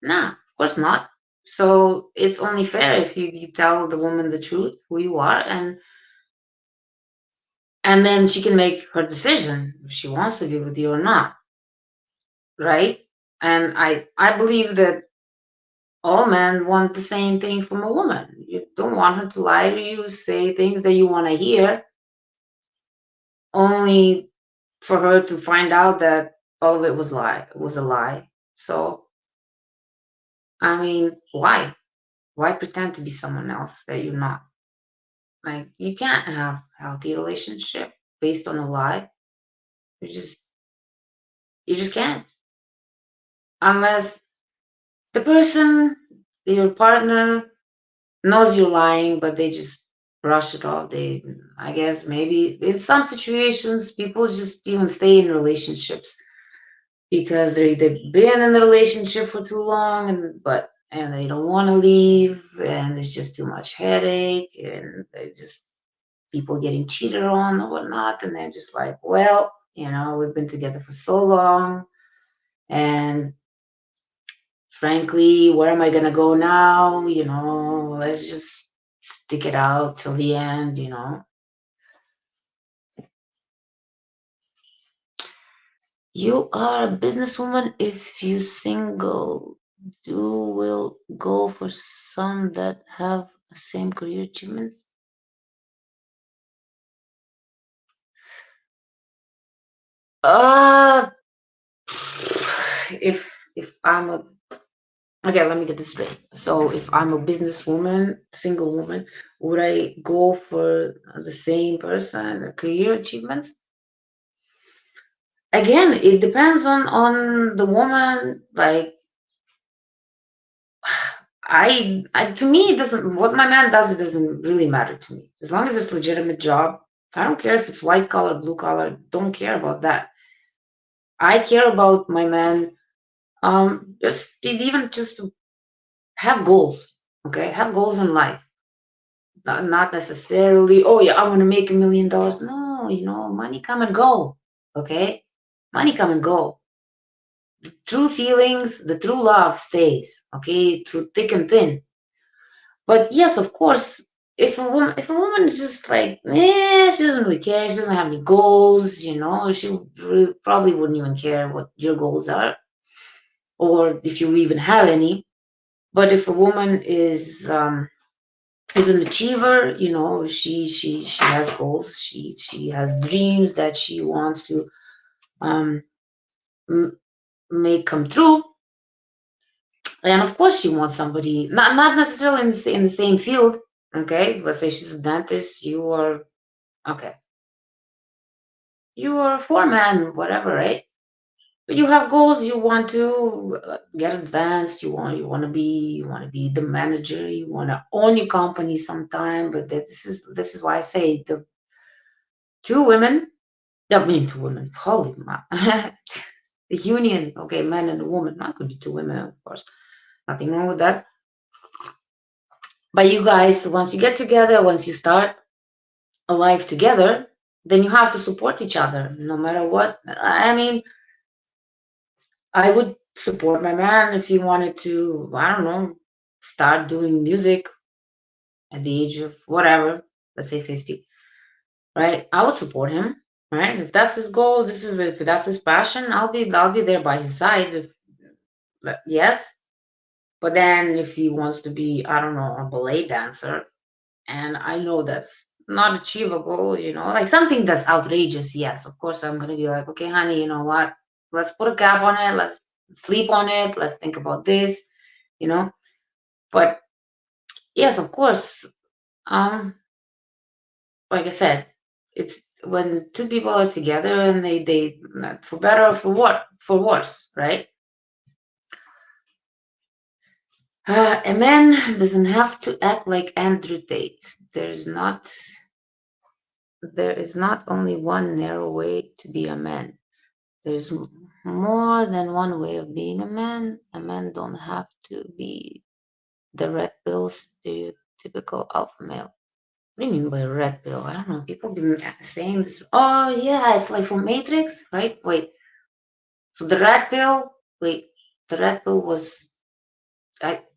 Nah, of course not. So it's only fair if you tell the woman the truth, who you are, and then she can make her decision if she wants to be with you or not, right? And I believe that all men want the same thing from a woman. You don't want her to lie to you, say things that you want to hear, only for her to find out that all of it was a lie. So, I mean, why? Why pretend to be someone else that you're not? Like, you can't have a healthy relationship based on a lie. You just you just can't. Unless the person, your partner, knows you're lying, but they just brush it off. I guess maybe in some situations, people just even stay in relationships because they've been in the relationship for too long, and they don't want to leave, and it's just too much headache, and they just people getting cheated on or whatnot, and they're just like, well, we've been together for so long, and frankly, where am I gonna go now? Let's just stick it out till the end. You are a businesswoman if you single. You will go for some that have the same career achievements. Uh, if I'm a okay, let me get this straight. So if I'm a businesswoman, single woman, would I go for the same person, career achievements? Again, it depends on the woman. Like I to me, it doesn't. What my man does, it doesn't really matter to me. As long as it's legitimate job, I don't care if it's white collar, blue collar. Don't care about that. I care about my man. Just to have goals. Okay, have goals in life. Not necessarily. Oh yeah, I want to make $1 million. No, money come and go. Okay, money come and go. True feelings, the true love stays. Okay, through thick and thin. But yes, of course, if a woman is just like, she doesn't really care, she doesn't have any goals, she probably wouldn't even care what your goals are, or if you even have any. But if a woman is an achiever, she has goals, she has dreams that she wants to um m- make come true. And of course, she wants somebody not necessarily in the same field. Okay, let's say she's a dentist. Okay. You are a foreman, whatever, right? But you have goals. You want to get advanced. You want to be the manager. You want to own your company sometime. But this is why I say the two women. I mean, two women. Holy ma. The union. Okay, man and a woman. Not could be two women, of course. Nothing wrong with that. But you guys, once you get together, once you start a life together, then you have to support each other, no matter what. I mean, I would support my man if he wanted to, I don't know, start doing music at the age of whatever, let's say 50, right? I would support him, right? If that's his goal, if that's his passion, I'll be there by his side. Yes, but then if he wants to be, I don't know, a ballet dancer, and I know that's not achievable, like something that's outrageous, yes, of course I'm gonna be like, okay, honey, you know what? Let's put a cap on it, let's sleep on it, let's think about this, you know. But yes, of course, um, like I said, it's when two people are together and they for better or for worse, right? A man doesn't have to act like Andrew Tate. There is not only one narrow way to be a man. There's more than one way of being a man. A man don't have to be the red pill stereotypical alpha male. What do you mean by red pill? I don't know. People been saying this. Oh yeah, it's like from Matrix, right? Wait. So the red pill. Wait, the red pill was.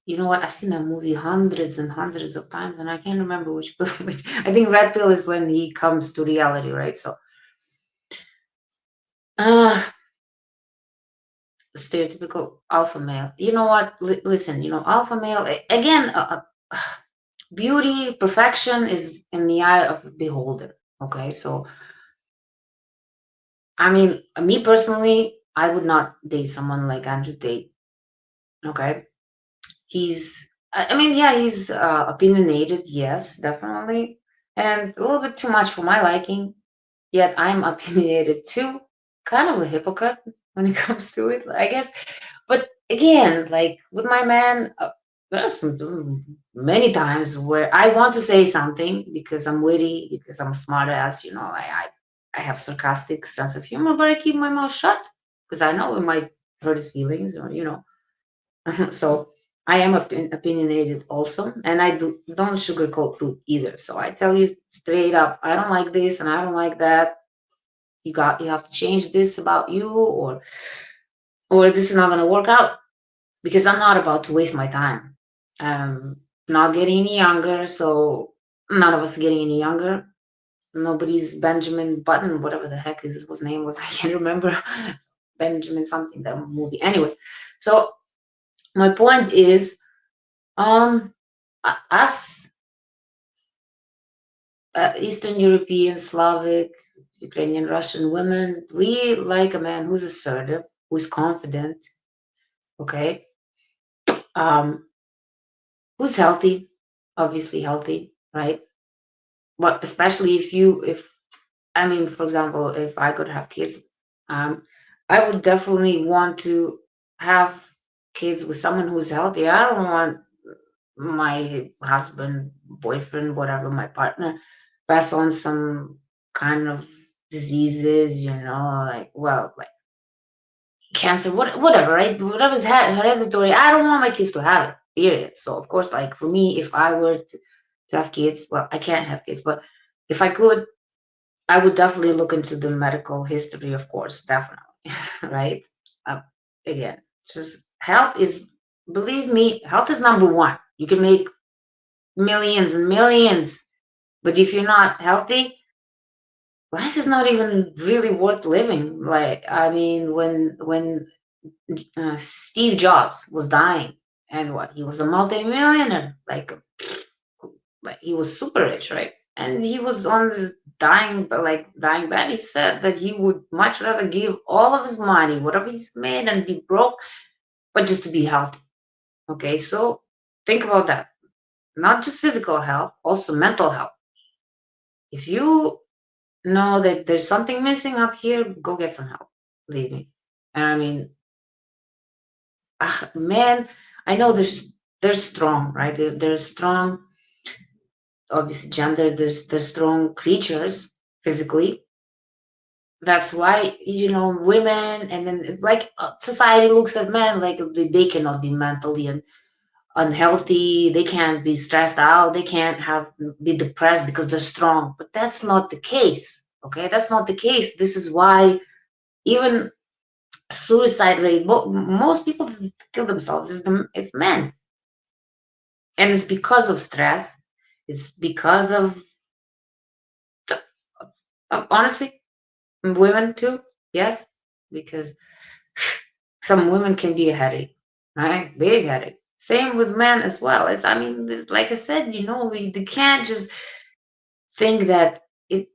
You know what? I've seen that movie hundreds and hundreds of times, and I can't remember which pill. Which I think red pill is when he comes to reality, right? So, uh, stereotypical alpha male. You know what? Listen, alpha male again. Beauty, perfection is in the eye of the beholder. Okay, so I mean, me personally, I would not date someone like Andrew Tate. Okay, I mean, yeah, he's opinionated, yes, definitely, and a little bit too much for my liking. Yet I'm opinionated too, kind of a hypocrite when it comes to it, I guess. But again, like with my man, there's many times where I want to say something because I'm witty, because I'm a smart ass, I have sarcastic sense of humor, but I keep my mouth shut because I know it might hurt his feelings, or. So I am opinionated also, and I don't sugarcoat food either. So I tell you straight up, I don't like this and I don't like that. You have to change this about you, or this is not going to work out, because I'm not about to waste my time. Not getting any younger, so none of us getting any younger. Nobody's Benjamin Button, whatever the heck his name was. I can't remember. Benjamin something, that movie. Anyway, so my point is, us Eastern European, Slavic, Ukrainian, Russian women, we like a man who's assertive, who's confident, okay, um, who's healthy, obviously healthy, right? But especially if I mean, for example, if I could have kids, um, I would definitely want to have kids with someone who's healthy. I don't want my husband, boyfriend, whatever, my partner, pass on some kind of diseases, like cancer, whatever, right? Whatever's hereditary. I don't want my kids to have it, period. So, of course, like for me, if I were to have kids, well, I can't have kids, but if I could, I would definitely look into the medical history, of course, definitely, right? Uh, Again, just health is, believe me, health is number one. You can make millions and millions, but if you're not healthy, life is not even really worth living. Like, I mean, when Steve Jobs was dying, and what, he was a multimillionaire, like he was super rich, right? And he was on this dying bed. He said that he would much rather give all of his money, whatever he's made, and be broke, but just to be healthy. Okay, so think about that. Not just physical health, also mental health. If you know that there's something missing up here, go get some help. Believe me. And I mean, man, I know they're strong, right? They're strong, obviously gender, they're strong creatures physically. That's why, women, and then like society looks at men like they cannot be mentally and unhealthy, they can't be stressed out, they can't be depressed because they're strong. But that's not the case. Okay, that's not the case. This is why even suicide rate, most people that kill themselves it's men, and it's because of stress. It's because of honestly, women too. Yes, because some women can be a headache, right? Big headache. Same with men as well. I mean, like I said, they can't just think that it.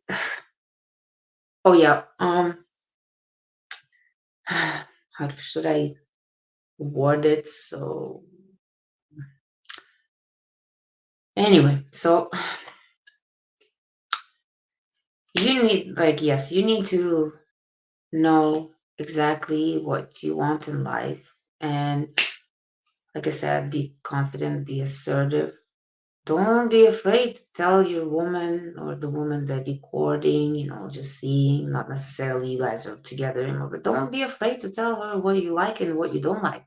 Oh yeah. How should I word it? So anyway, so you need, like, yes, you need to know exactly what you want in life, and like I said, be confident, be assertive. Don't be afraid to tell your woman or the woman that you're courting, just seeing, not necessarily you guys are together anymore, but don't be afraid to tell her what you like and what you don't like.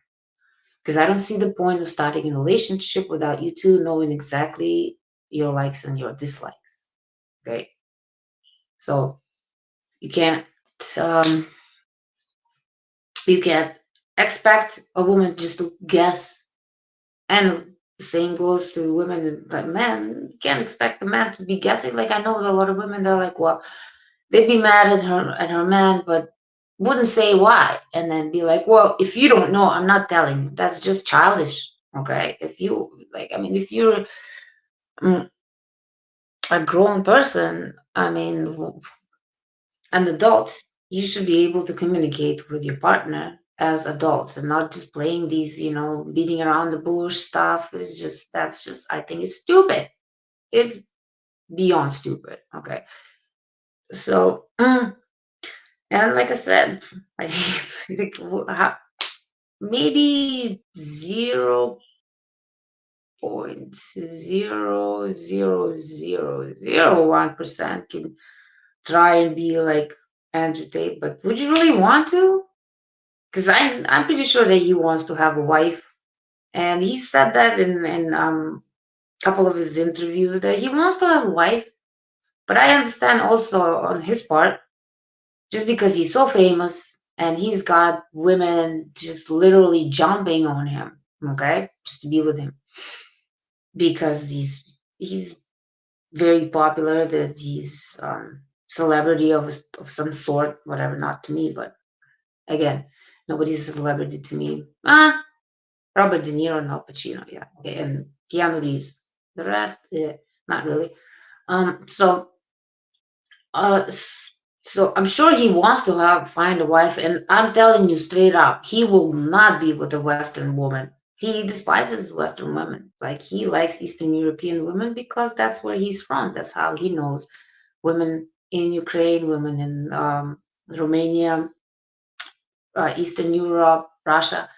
Because I don't see the point of starting a relationship without you two knowing exactly your likes and your dislikes. Okay. So you can't um you can't expect a woman just to guess. And the same goes to women, like men. You can't expect a man to be guessing. Like, I know a lot of women, they're like, well, they'd be mad at her man, but wouldn't say why. And then be like, well, if you don't know, I'm not telling you. That's just childish. Okay. If you like, I mean, if you're mm, a grown person, I mean, an adult, you should be able to communicate with your partner as adults and not just playing these, beating around the bush stuff. That's just, I think it's stupid. It's beyond stupid. Okay. So, and like I said, I think maybe 0.00001% can try and be like Andrew Tate, but would you really want to? Because I'm pretty sure that he wants to have a wife, and he said that in a couple of his interviews that he wants to have a wife. But I understand also on his part, just because he's so famous and he's got women just literally jumping on him, okay, just to be with him, because he's very popular, that he's celebrity of some sort, whatever. Not to me, but again, nobody's a celebrity to me. Robert De Niro and Al Pacino, yeah, okay, and Keanu Reeves. The rest, not really. So Uh, s- so I'm sure he wants to find a wife, and I'm telling you straight up, he will not be with a Western woman. He despises Western women. Like, he likes Eastern European women because that's where he's from. That's how he knows women in Ukraine, women in Romania, Eastern Europe, Russia.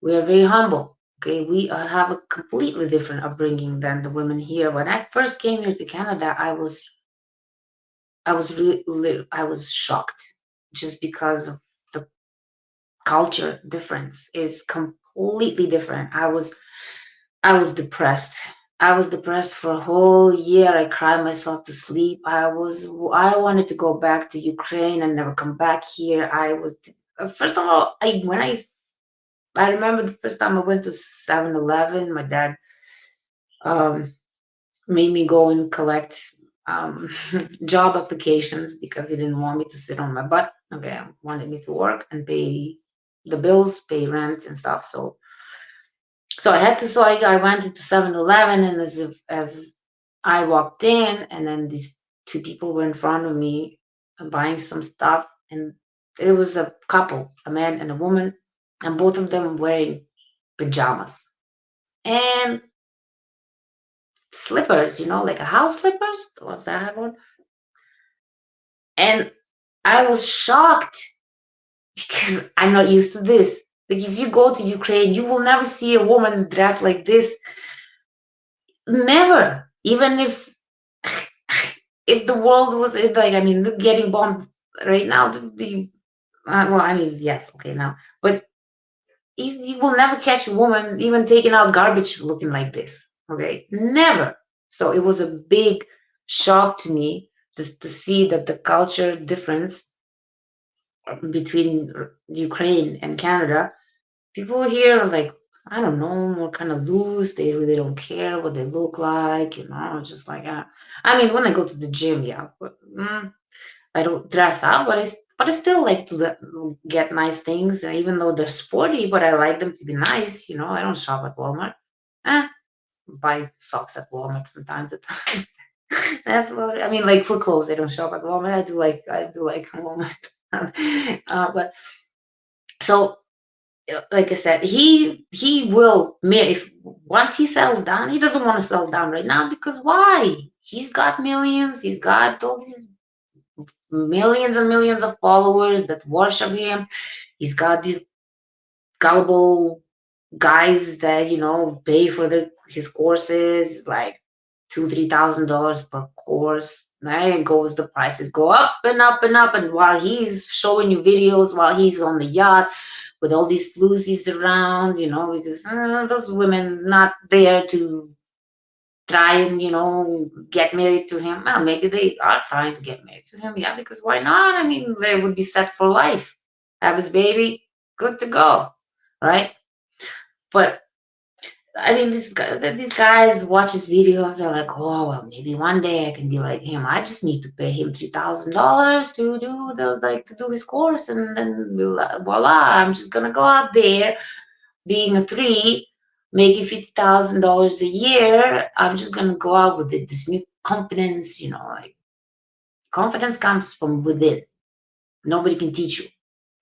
We are very humble. Okay, we have a completely different upbringing than the women here. When I first came here to Canada, I was shocked, just because of the culture difference is completely different. I was depressed. I was depressed for a whole year. I cried myself to sleep. I wanted to go back to Ukraine and never come back here. I was first of all, I remember the first time I went to 7-Eleven, my dad um made me go and collect um, job applications because he didn't want me to sit on my butt. Okay, wanted me to work and pay the bills, pay rent and stuff. So I had to. So I went into 7-Eleven, and as I walked in, and then these two people were in front of me buying some stuff, and it was a couple, a man and a woman, and both of them wearing pajamas and slippers, like a house slippers. What's that one? And I was shocked because I'm not used to this. Like, if you go to Ukraine, you will never see a woman dressed like this. Never. Even if the world was like, I mean, getting bombed right now. Well, I mean, yes, okay, now, but you will never catch a woman even taking out garbage looking like this. Okay, never. So it was a big shock to me just to see that the culture difference between Ukraine and Canada. People here are like, I don't know, more kind of loose. They really don't care what they look like, just like, I mean, when I go to the gym, yeah, but I don't dress up, but I still like to get nice things, and even though they're sporty, but I like them to be nice. I don't shop at Walmart. Buy socks at Walmart from time to time. That's what I mean. Like, for clothes, I don't shop at Walmart. I do like Walmart. But so, like I said, he will marry. If once he settles down, he doesn't want to settle down right now, because why? He's got millions. He's got all these millions and millions of followers that worship him. He's got these gullible guys that pay for his courses, like $2,000-3,000 per course. And the prices go up and up and up. And while he's showing you videos, while he's on the yacht with all these floozies around, because those women not there to try and get married to him. Well, maybe they are trying to get married to him, yeah, because why not? I mean, they would be set for life, have his baby, good to go, right? But I mean, these guys watch his videos. They're like, oh well, maybe one day I can be like him. I just need to pay him $3,000 to do his course, and then voila, I'm just gonna go out there being a three, making $50,000 a year. I'm just gonna go out with this new confidence. Like, confidence comes from within. Nobody can teach you.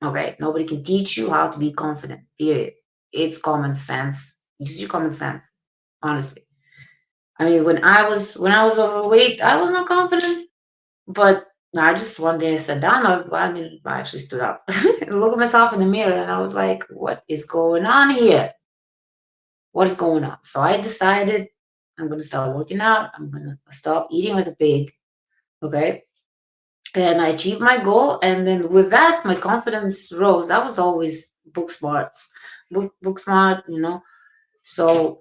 Okay, nobody can teach you how to be confident. Period. It's common sense. Use your common sense. Honestly, I mean, when I was overweight, I was not confident. But I just one day I sat down. I actually stood up and looked at myself in the mirror, and I was like, "What is going on here? what's going on. So I decided I'm going to start working out. I'm going to stop eating like a pig. Okay. And I achieved my goal. And then with that, my confidence rose. I was always book smart, book smart, So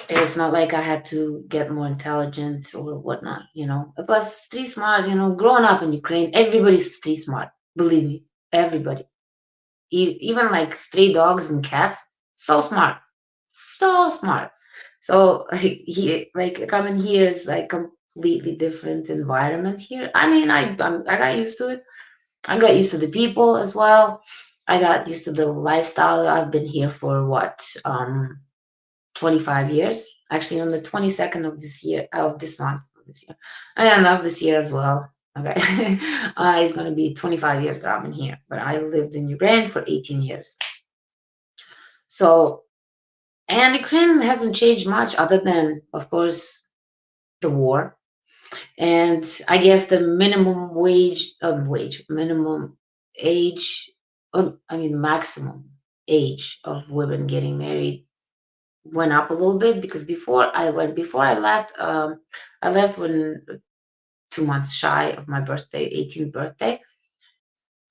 it's not like I had to get more intelligent or whatnot, Plus, street smart, growing up in Ukraine, everybody's street smart. Believe me, everybody. Even like stray dogs and cats, so smart, so smart. So like coming here is like completely different environment here. I mean, I got used to it. I got used to the people as well. I got used to the lifestyle. I've been here for what 25 years. Actually, on the 22nd of this year, of this month, of this year, and of this year as well. Okay, it's going to be 25 years that I've been here, but I lived in Ukraine for 18 years. So, and Ukraine hasn't changed much other than, of course, the war. And I guess the minimum minimum age, maximum age of women getting married went up a little bit, because before I left, I left when 2 months shy of my birthday, 18th birthday.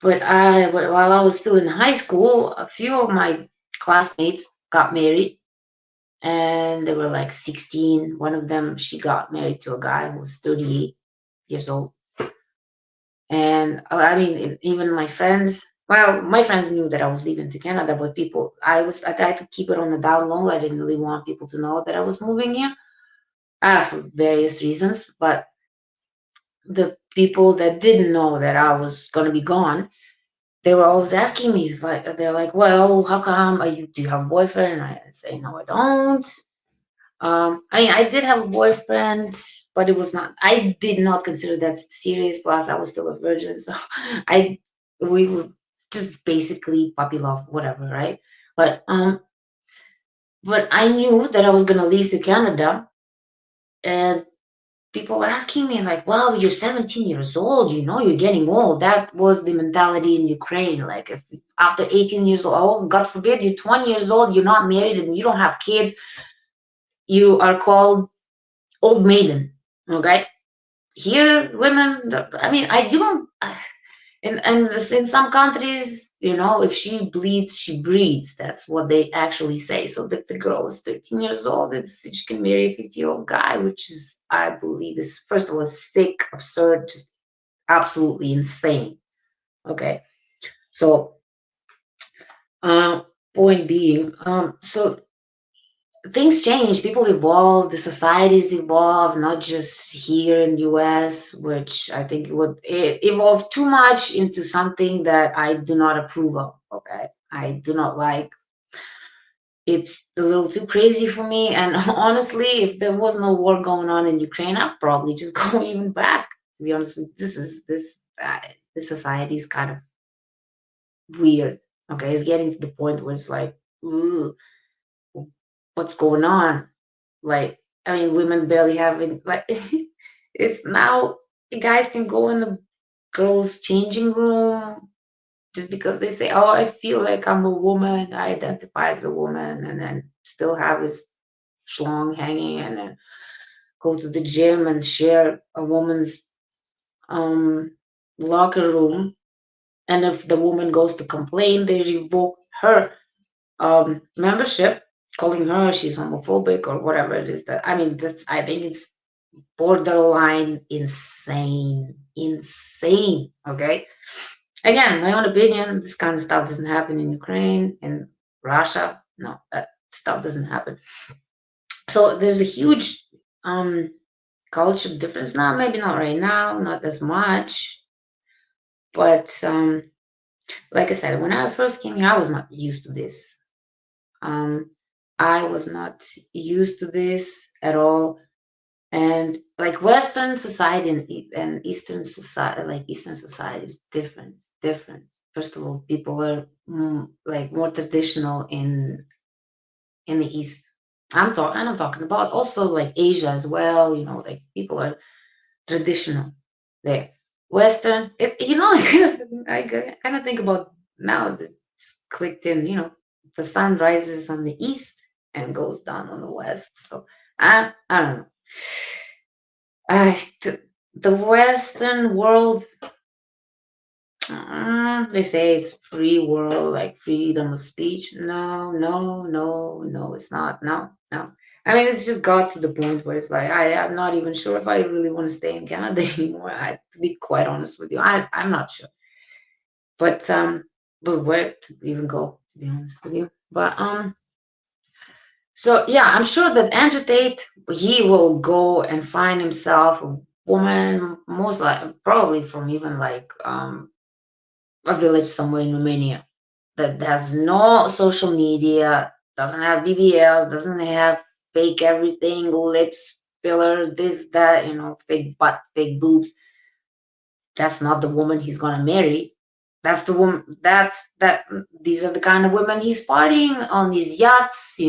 But while I was still in high school, a few of my classmates got married, and they were like 16. One of them, she got married to a guy who was 38 years old. And I mean, even my friends, well, my friends knew that I was leaving to Canada, but I tried to keep it on the down low. I didn't really want people to know that I was moving here, for various reasons. But the people that didn't know that I was going to be gone, they were always asking me, they're like, well, how come, do you have a boyfriend? And I say, no, I don't. I did have a boyfriend, but I did not consider that serious. Plus, I was still a virgin, so we would just basically puppy love, whatever, right? But I knew that I was gonna leave to Canada, and people were asking me like, "Wow, you're 17 years old. You're getting old." That was the mentality in Ukraine. Like, if after 18 years old, oh, God forbid, you're 20 years old, you're not married, and you don't have kids, you are called old maiden. Okay. Here, women, I mean, I you don't in some countries, if she bleeds, she breeds. That's what they actually say. So if the girl is 13 years old, she can marry a 50-year-old guy, which is, I believe, is, first of all, sick, absurd, just absolutely insane. Okay. So point being, so things change, people evolve, the societies evolve, not just here in the US, which I think it evolved too much into something that I do not approve of. Okay, I do not like. It's a little too crazy for me, and honestly, if there was no war going on in Ukraine, I'd probably just go even back, to be honest. This society is kind of weird. Okay, it's getting to the point where it's like, ooh, what's going on? Like, I mean, women barely having, like, it's now guys can go in the girls' changing room just because they say, "Oh, I feel like I'm a woman, I identify as a woman," and then still have his schlong hanging, and then go to the gym and share a woman's locker room. And if the woman goes to complain, they revoke her membership, calling her she's homophobic or whatever it is. That, I mean, I think it's borderline insane. Okay, again, my own opinion, this kind of stuff doesn't happen in Ukraine and Russia. No, that stuff doesn't happen. So there's a huge culture difference now. Maybe not right now, not as much, but like I said, when I first came here, I was not used to this. I was not used to this at all. And like Western society and Eastern society, is different. First of all, people are like more traditional in the East. I'm talking about also like Asia as well. Like people are traditional there. Western, I kind of think about now that just clicked in. the sun rises on the east and goes down on the west. So I don't know. The Western world, they say it's free world, like freedom of speech. No, no, no, no, it's not. No, no. I mean, it's just got to the point where it's like I'm not even sure if I really want to stay in Canada anymore. To be quite honest with you, I'm not sure. But where to even go, to be honest with you. So yeah, I'm sure that Andrew Tate, he will go and find himself a woman, most like probably from even like a village somewhere in Romania that has no social media, doesn't have BBLs, doesn't have fake everything, lips, filler, this, that, fake butt, fake boobs. That's not the woman he's gonna marry. That's the woman. These are the kind of women he's partying on these yachts,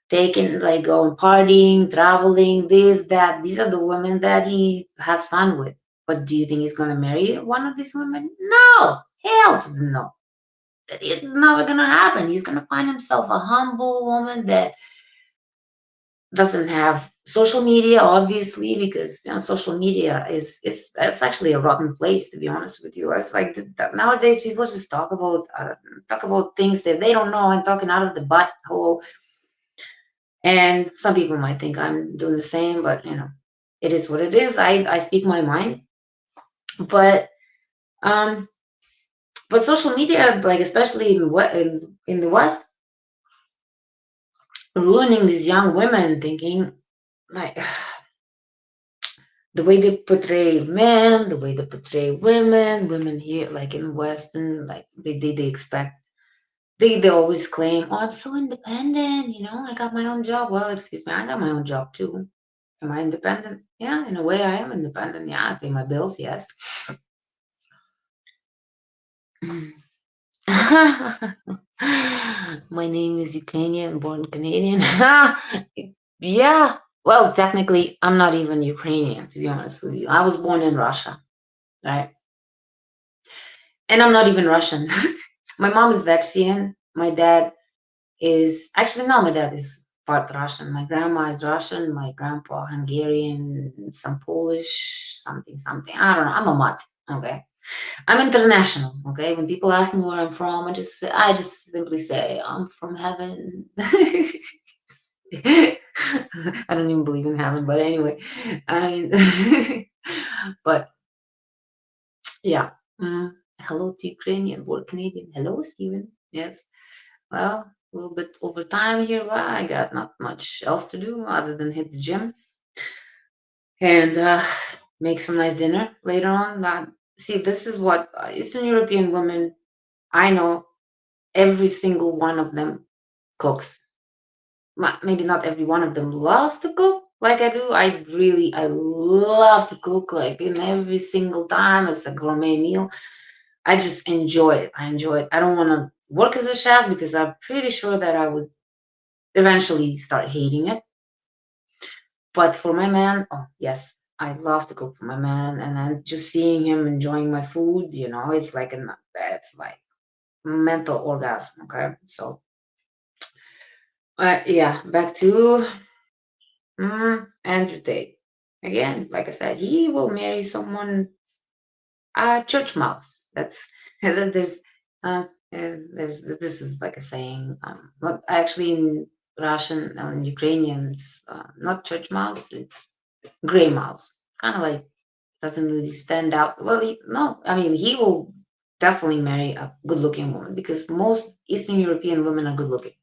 taking like going partying, traveling, this, that. These are the women that he has fun with. But do you think he's gonna marry one of these women? No, hell to the no. It's never gonna happen. He's gonna find himself a humble woman that doesn't have social media, obviously, because social media it's actually a rotten place, to be honest with you. It's like nowadays people just talk about things that they don't know and talking out of the butthole. And some people might think I'm doing the same, but it is what it is. I speak my mind, but um, but social media, like especially in the West, ruining these young women, thinking like the way they portray men, the way they portray women here, like in Western, like they expect. They always claim, oh, I'm so independent, I got my own job. Well, excuse me, I got my own job too. Am I independent? Yeah, in a way, I am independent. Yeah, I pay my bills. Yes. My name is Ukrainian, born Canadian. Yeah. Well, technically, I'm not even Ukrainian, to be honest with you. I was born in Russia, right? And I'm not even Russian. My mom is Vexian. My dad is actually no, my dad is part Russian. My grandma is Russian. My grandpa Hungarian, some Polish, something, something. I don't know. I'm a mutt. Okay. I'm international. Okay. When people ask me where I'm from, I just simply say I'm from heaven. I don't even believe in heaven, but anyway, I mean, but yeah. Hello to Ukrainian, born Canadian. Hello, Stephen. Yes. Well, a little bit over time here, but I got not much else to do other than hit the gym and make some nice dinner later on. But see, this is what Eastern European women, I know every single one of them cooks. Maybe not every one of them loves to cook like I do. I love to cook, like in every single time. It's a gourmet meal. I just enjoy it. I enjoy it. I don't want to work as a chef because I'm pretty sure that I would eventually start hating it. But for my man, oh yes, I love to cook for my man, and then just seeing him enjoying my food, it's like mental orgasm. Okay, so yeah, back to Andrew Tate. Again, like I said, he will marry someone, church mouse. That's there's this is like a saying. But actually in Russian and Ukrainian, it's not church mouse, it's gray mouse. Kind of like doesn't really stand out. Well, no, I mean he will definitely marry a good-looking woman because most Eastern European women are good-looking.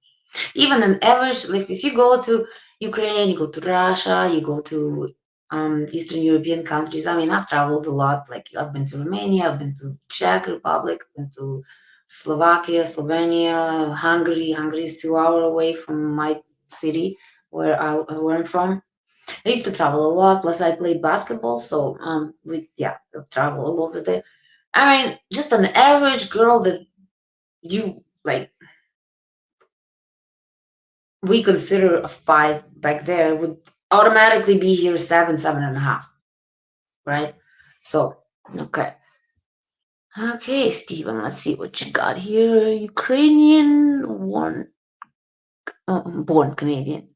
Even an average, if you go to Ukraine, you go to Russia, you go to Eastern European countries. I mean, I've traveled a lot. Like I've been to Romania, I've been to Czech Republic, I've been to Slovakia, Slovenia, Hungary. Hungary is 2 hours away from my city where I'm from. I used to travel a lot. Plus, I played basketball, so I travel all over there. I mean, just an average girl that you like we consider a 5 back there would automatically be here 7, 7.5, right? So, okay. Okay, Stephen, let's see what you got here. Ukrainian, born Canadian.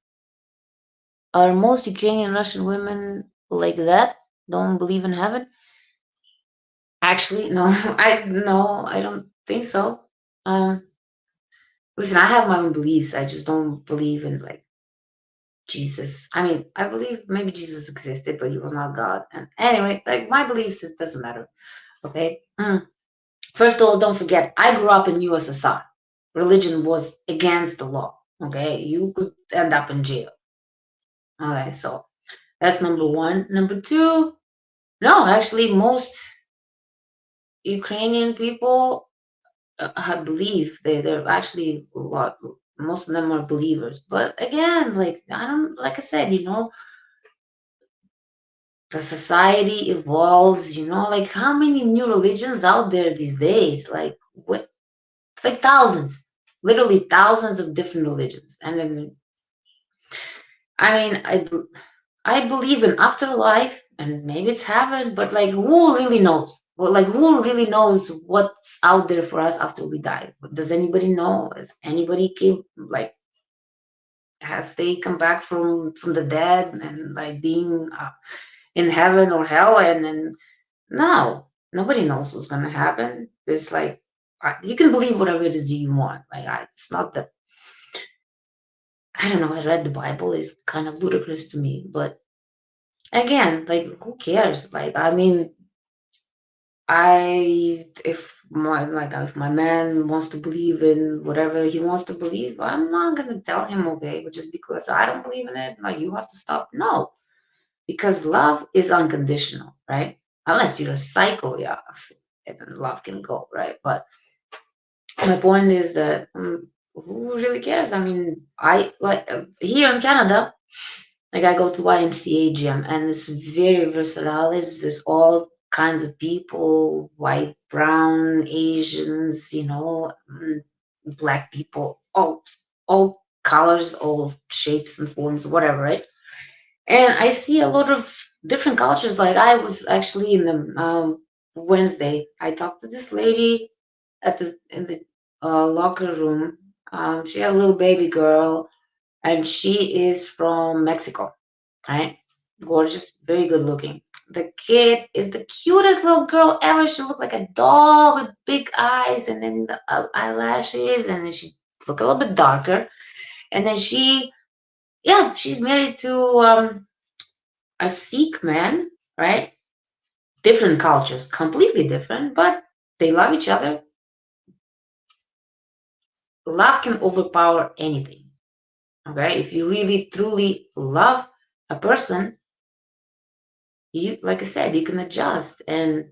Are most Ukrainian Russian women like that? Don't believe in heaven? Actually, no. I don't think so. Um, Listen, I have my own beliefs. I just don't believe in like Jesus. I mean, I believe maybe Jesus existed, but he was not God. And anyway, like my beliefs, it doesn't matter. Okay. First of all, don't forget, I grew up in USSR. Religion was against the law. Okay, you could end up in jail. Okay, so that's number one. Number two, no, actually, most Ukrainian people I believe they're actually a lot. Most of them are believers, but again, like I don't, like I said, the society evolves. Like how many new religions out there these days? Like what? Like thousands, literally thousands of different religions. And then, I mean, I believe in afterlife, and maybe it's heaven, but like who really knows? Well, like who really knows what's out there for us after we die? Does anybody know? Has anybody came like has they come back from the dead and like being in heaven or hell? And then no, nobody knows what's gonna happen. It's like you can believe whatever it is you want. Like it's not that I don't know. I read the Bible is kind of ludicrous to me, but again, like who cares? Like I mean, if my man wants to believe in whatever he wants to believe, I'm not gonna tell him okay, but just because I don't believe in it, like you have to stop. No, because love is unconditional, right? Unless you're a psycho, yeah, and then love can go, right? But my point is that who really cares? I mean, I like here in Canada. Like I go to YMCA gym and it's very versatile. There's all kinds of people, white, brown, Asians, black people, all colors, all shapes and forms, whatever, right? And I see a lot of different cultures. Like I was actually in the Wednesday, I talked to this lady in the locker room. She had a little baby girl, and she is from Mexico, right? Gorgeous, very good looking. The kid is the cutest little girl ever. She looked like a doll with big eyes and then the eyelashes, and then she looked a little bit darker. And then she's married to a Sikh man, right? Different cultures, completely different, but they love each other. Love can overpower anything. Okay, if you really truly love a person, you like I said, you can adjust, and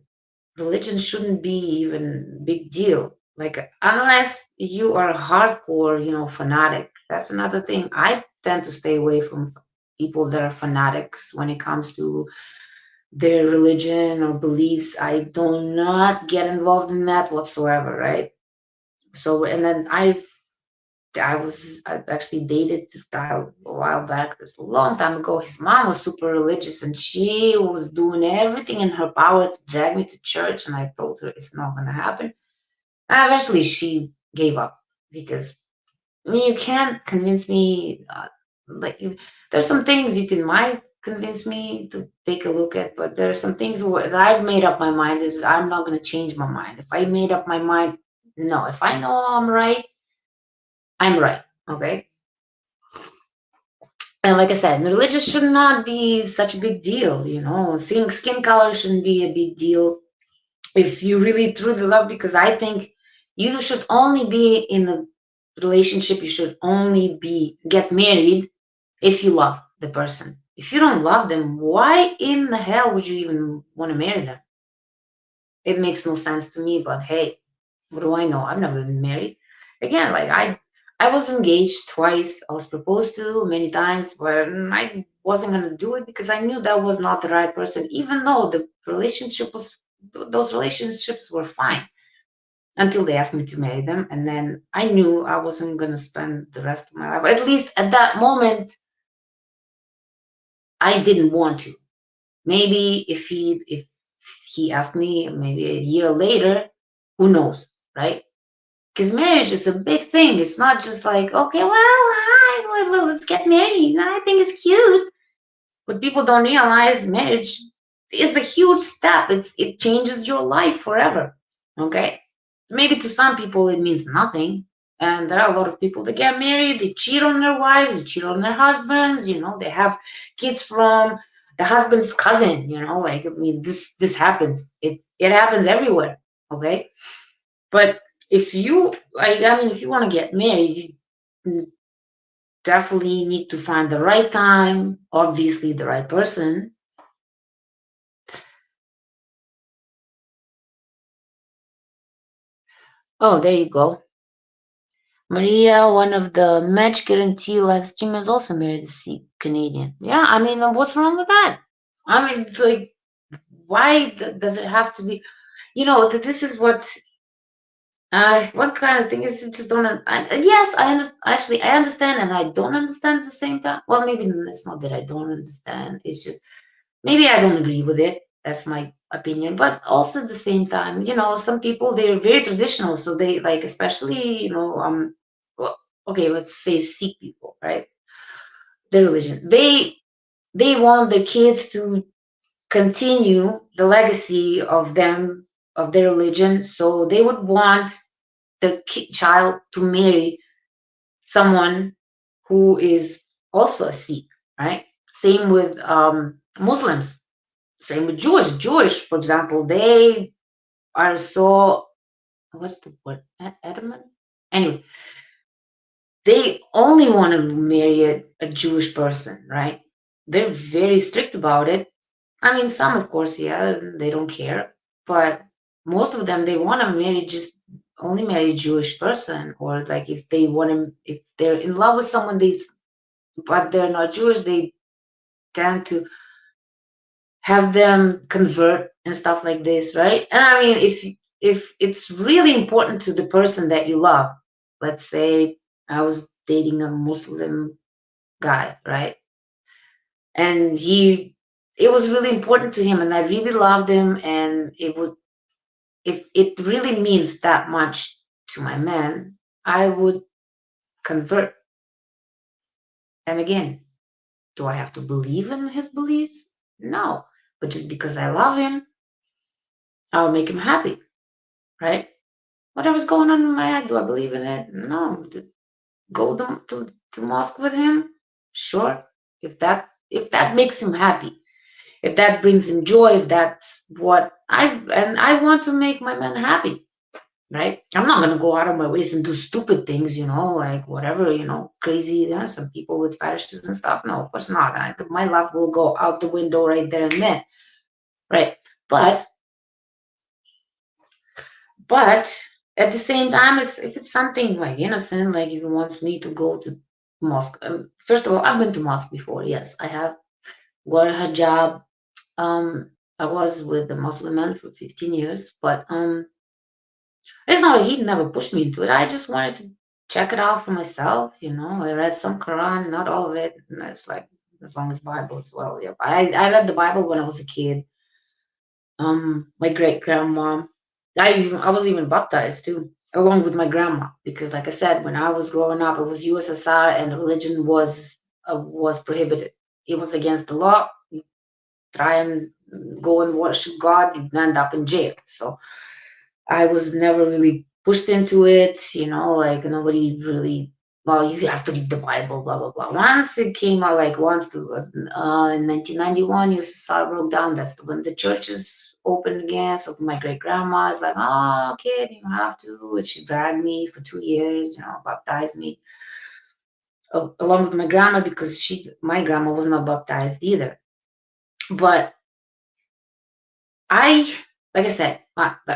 religion shouldn't be even big deal. Like unless you are a hardcore, fanatic. That's another thing. I tend to stay away from people that are fanatics when it comes to their religion or beliefs. I do not get involved in that whatsoever, right? So, and then I actually dated this guy a while back. There's a long time ago. His mom was super religious, and she was doing everything in her power to drag me to church. And I told her it's not going to happen. And eventually, she gave up because you can't convince me. There's some things you can might convince me to take a look at, but there are some things that I've made up my mind. Is I'm not going to change my mind. If I made up my mind, no. If I know I'm right, I'm right. Okay. And like I said, religion should not be such a big deal, skin color shouldn't be a big deal if you really truly love, because I think you should only be in a relationship, you should only get married if you love the person. If you don't love them, why in the hell would you even want to marry them? It makes no sense to me, but hey, what do I know? I've never been married. Again, like I was engaged twice. I was proposed to many times, but I wasn't gonna do it because I knew that was not the right person. Even though those relationships were fine until they asked me to marry them, and then I knew I wasn't gonna spend the rest of my life. At least at that moment, I didn't want to. Maybe if he asked me maybe a year later, Who knows, right? Because marriage is a big thing. It's not just like, okay, well, hi, let's get married. I think it's cute. What people don't realize, marriage is a huge step. It changes your life forever. Okay? Maybe to some people it means nothing. And there are a lot of people that get married, they cheat on their wives, they cheat on their husbands, they have kids from the husband's cousin, like, I mean, this happens. It happens everywhere. Okay? But if you like, I mean, if you want to get married, you definitely need to find the right time, obviously the right person. Oh, there you go. Maria, one of the Match Guarantee live streamers, also married a Sikh Canadian. Yeah, I mean, what's wrong with that? I mean, it's like, why does it have to be? This is what kind of thing is it? Just don't. Yes, I understand. Actually, I understand, and I don't understand at the same time. Well, maybe it's not that I don't understand. It's just maybe I don't agree with it. That's my opinion. But also at the same time, some people, they're very traditional, so they like, especially, well, okay, let's say Sikh people, right? Their religion. They want their kids to continue the legacy of their religion. So they would want their child to marry someone who is also a Sikh, right? Same with Muslims. Same with Jewish, for example, they are so, what's the word? Adamant? Anyway, they only want to marry a Jewish person, right? They're very strict about it. I mean, some, of course, yeah, they don't care, but most of them, they want to only marry a Jewish person, or like if they want to, if they're in love with someone, but they're not Jewish, they tend to have them convert and stuff like this, right? And I mean, if it's really important to the person that you love, let's say I was dating a Muslim guy, right? And it was really important to him, and I really loved him, and if it really means that much to my man, I would convert. And again, do I have to believe in his beliefs? No. But just because I love him, I'll make him happy, right? Whatever's going on in my head, do I believe in it? No. Go to mosque with him? Sure. If that makes him happy, if that brings him joy, if that's what I want to make my man happy, right? I'm not gonna go out of my ways and do stupid things, like whatever, crazy. Some people with fetishes and stuff. No, of course not. My love will go out the window right there and then, right? But at the same time, if it's something like innocent, like if he wants me to go to mosque. First of all, I've been to mosque before. Yes, I have. Wore a hijab. I was with the Muslim man for 15 years, but it's not like he never pushed me into it. I just wanted to check it out for myself. I read some Quran, not all of it. And it's like, as long as Bible as well. Yep. I read the Bible when I was a kid. My great grandma. I was even baptized too, along with my grandma, because like I said, when I was growing up, it was USSR and the religion was prohibited. It was against the law. You try and go and worship God, you end up in jail. So I was never really pushed into it, like nobody really. Well, you have to read the Bible, blah blah blah. Once it came out, like in 1991, USSR broke down. That's when the churches opened again. So my great grandma is like, "Oh, kid, you have to." And she dragged me for 2 years, baptized me along with my grandma, because my grandma was not baptized either. But like I said,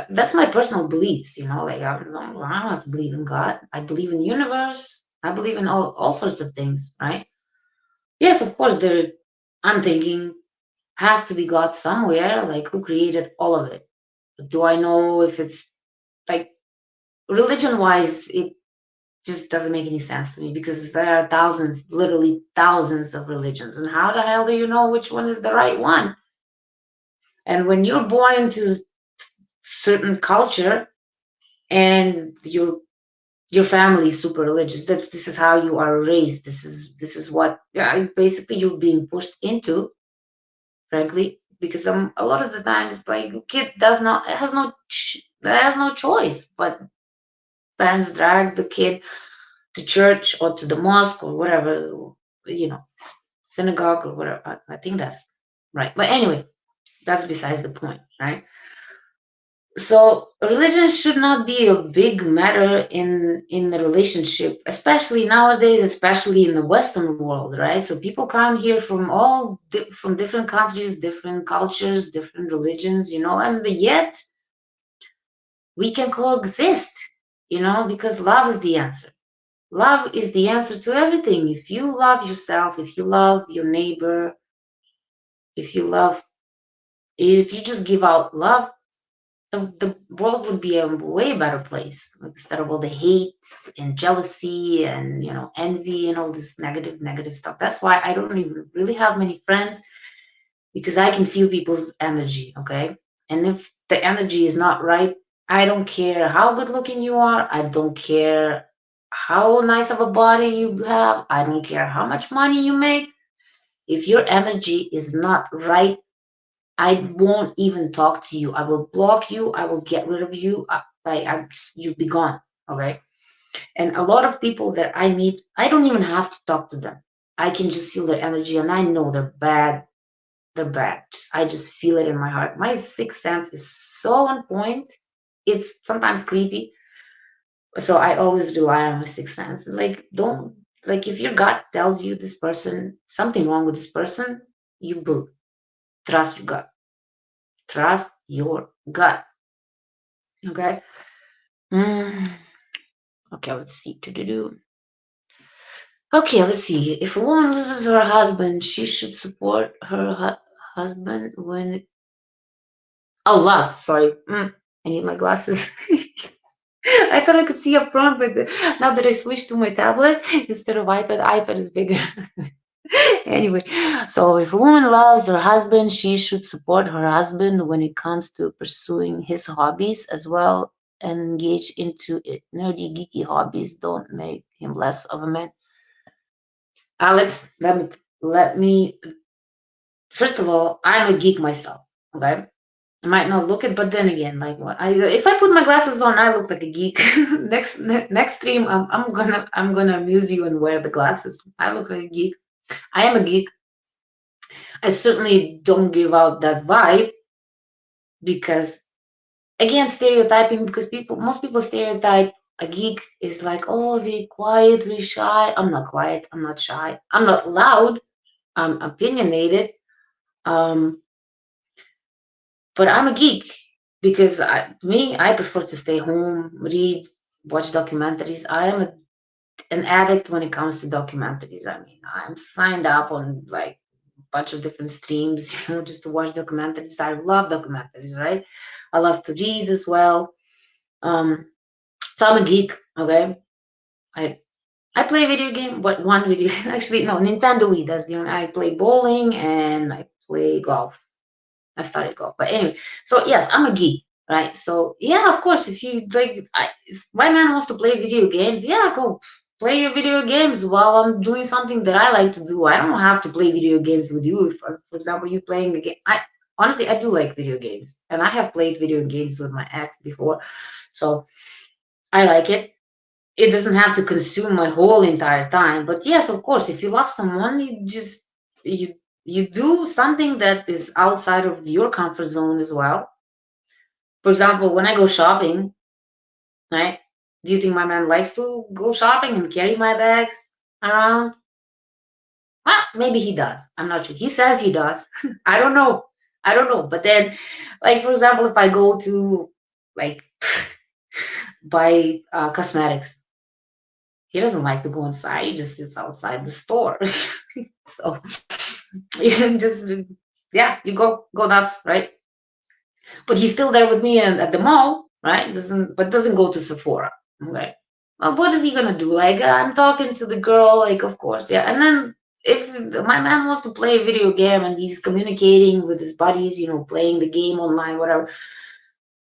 that's my personal beliefs. Like I don't have to believe in God. I believe in the universe. I believe in all sorts of things, right? Yes, of course, I'm thinking has to be God somewhere. Like, who created all of it? Do I know if it's like religion-wise? It just doesn't make any sense to me, because there are thousands, literally thousands of religions, and how the hell do you know which one is the right one? And when you're born into certain culture, and your family is super religious. This is how you are raised. This is what, yeah, basically you're being pushed into, frankly, because a lot of the times, like, a kid has no choice, but parents drag the kid to church or to the mosque or whatever, synagogue or whatever. I think that's right. But anyway, that's besides the point, right? So religion should not be a big matter in the relationship, especially nowadays, especially in the Western world, right? So people come here from from different countries, different cultures, different religions, and yet we can coexist, because love is the answer. Love is the answer to everything. If you love yourself, if you love your neighbor, if you love, if you just give out love, the world would be a way better place, instead of all the hate and jealousy and envy and all this negative stuff. That's why I don't even really have many friends, because I can feel people's energy. Okay, and if the energy is not right, I don't care how good looking you are, I don't care how nice of a body you have, I don't care how much money you make. If your energy is not right, I won't even talk to you. I will block you. I will get rid of you. You'll be gone. Okay. And a lot of people that I meet, I don't even have to talk to them. I can just feel their energy, and I know they're bad. They're bad. I just feel it in my heart. My sixth sense is so on point. It's sometimes creepy. So I always rely on my sixth sense. Like, don't, like, if your gut tells you this person, something wrong with this person, you will trust your gut. Trust your gut. Okay. Mm, okay, let's see. Do. Okay, let's see. If a woman loses her husband, she should support her husband when. Oh, lost. Sorry. I need my glasses. I thought I could see up front, but now that I switched to my tablet instead of iPad is bigger. Anyway, so if a woman loves her husband, she should support her husband when it comes to pursuing his hobbies as well, and engage into it. Nerdy, geeky hobbies don't make him less of a man. Alex, let me. First of all, I'm a geek myself. Okay, I might not look it, but then again, like, what? If I put my glasses on, I look like a geek. Next stream, I'm gonna amuse you and wear the glasses. I look like a geek. I am a geek. I certainly don't give out that vibe, because, again, stereotyping, because most people stereotype a geek is like, oh, very quiet, very shy. I'm not quiet. I'm not shy. I'm not loud. I'm opinionated. Um, but I'm a geek because I prefer to stay home, read, watch documentaries. I am an addict when it comes to documentaries. I mean, I'm signed up on like bunch of different streams, just to watch documentaries. I love documentaries, right? I love to read as well. So I'm a geek, okay? I I play video game, but one video actually no, Nintendo Wii. That's the only. I play bowling and I play golf. I started golf, but anyway. So yes, I'm a geek, right? So yeah, of course, if you like, if my man wants to play video games, yeah, go play your video games while I'm doing something that I like to do. I don't have to play video games with you. If, for example, you playing a game, I honestly I do like video games, and I have played video games with my ex before, so I like it. It doesn't have to consume my whole entire time. But yes, of course, if you love someone, you do something that is outside of your comfort zone as well. For example, when I go shopping, right? Do you think my man likes to go shopping and carry my bags around? Well, maybe he does. I'm not sure. He says he does. I don't know. I don't know. But then, like, for example, if I go to like buy cosmetics, he doesn't like to go inside. He just sits outside the store. So you can just, yeah, you go nuts, right? But he's still there with me at the mall, right? Doesn't go to Sephora. Okay. Well, what is he gonna do? Like, I'm talking to the girl, like, of course, yeah. And then if my man wants to play a video game and he's communicating with his buddies, playing the game online, whatever,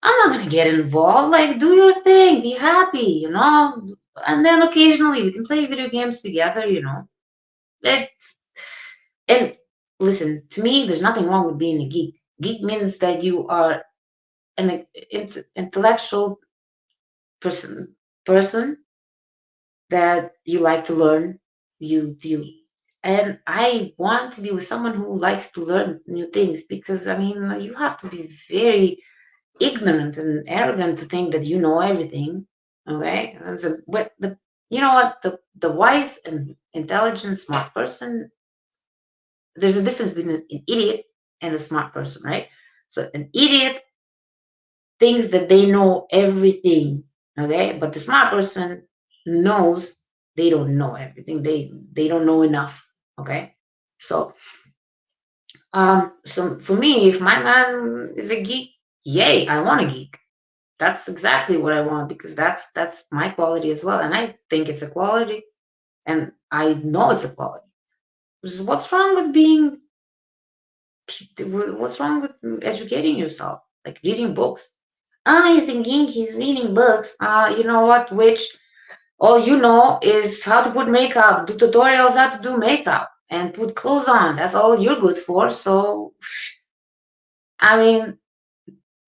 I'm not gonna get involved. Like, do your thing, be happy, and then occasionally we can play video games together, It's and listen, to me, there's nothing wrong with being a geek. Geek means that you are an intellectual person that you like to learn. You and I want to be with someone who likes to learn new things, because I mean, you have to be very ignorant and arrogant to think that you know everything. Okay, and so, but you know what, the wise and intelligent smart person, there's a difference between an idiot and a smart person, right? So an idiot thinks that they know everything, okay, but the smart person knows they don't know everything, they don't know enough, okay. So for me, if my man is a geek, yay, I want a geek. That's exactly what I want, because that's my quality as well, and I think it's a quality, and I know it's a quality. What's wrong with being? What's wrong with educating yourself, like reading books? Oh, he's a geek. He's reading books. You know what? Which all you know is how to put makeup, do tutorials how to do makeup, and put clothes on. That's all you're good for. So, I mean,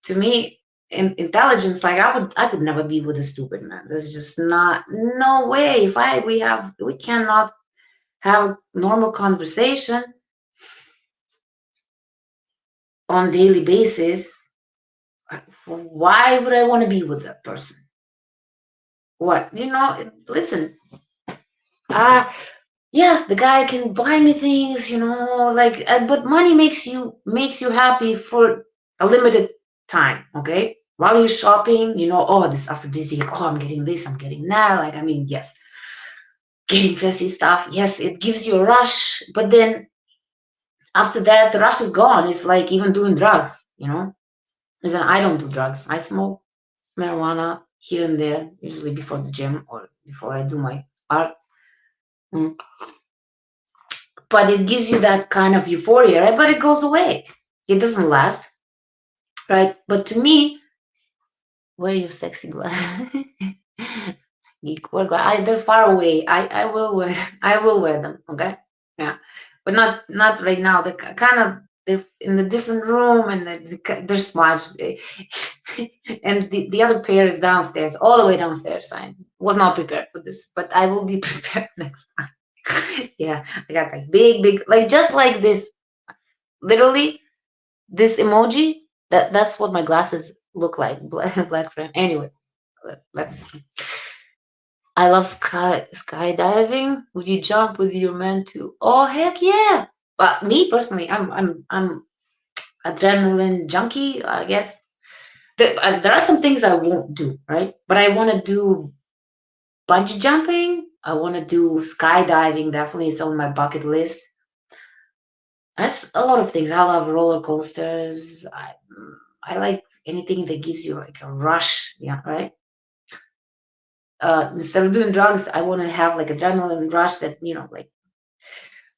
to me, intelligence, like I could never be with a stupid man. There's just no way. If we cannot have a normal conversation on daily basis. Why would I want to be with that person? What, listen, yeah, the guy can buy me things, like, but money makes you happy for a limited time, okay? While you're shopping, oh, this aphrodisiac, oh, I'm getting this, I'm getting that. Like, I mean, yes, getting fancy stuff, yes, it gives you a rush, but then after that, the rush is gone. It's like even doing drugs, Even I don't do drugs. I smoke marijuana here and there, usually before the gym or before I do my art. Mm. But it gives you that kind of euphoria, right? But it goes away. It doesn't last, right? But to me, wear your sexy glasses. Geek wear glasses. They're far away. I will wear. I will wear them. Okay. Yeah, but not right now. They're in a different room, and they're smudged. And the other pair is downstairs, all the way downstairs. I was not prepared for this, but I will be prepared next time. Yeah, I got like big, like just like this. Literally, this emoji. That's what my glasses look like. Black frame. Anyway, let's. I love skydiving. Would you jump with your man too? Oh heck yeah! But me personally, I'm adrenaline junkie, I guess. There are some things I won't do, right? But I want to do bungee jumping. I want to do skydiving. Definitely, it's on my bucket list. That's a lot of things. I love roller coasters. I like anything that gives you like a rush. Yeah, right. Instead of doing drugs, I want to have like adrenaline rush that like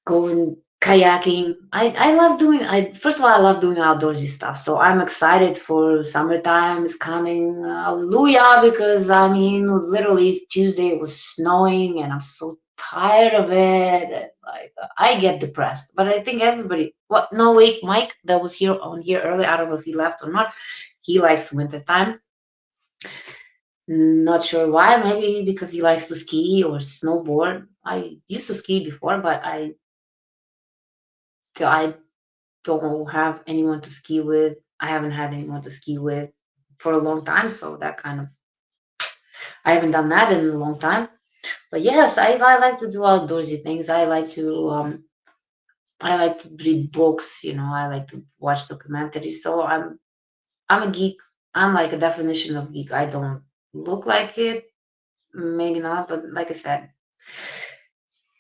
going kayaking. I love doing. I First of all, I love doing outdoorsy stuff. So I'm excited for summertime is coming. Hallelujah! Because I mean, literally Tuesday it was snowing, and I'm so tired of it. It's like I get depressed. But I think everybody. What? No, wait, Mike, that was here earlier. I don't know if he left or not. He likes wintertime. Not sure why. Maybe because he likes to ski or snowboard. I used to ski before, but I don't have anyone to ski with. I haven't had anyone to ski with for a long time, so that kind of I haven't done that in a long time. But yes, I like to do outdoorsy things. I like to read books. I like to watch documentaries. So I'm a geek. I'm like a definition of geek. I don't look like it, maybe not, but like I said,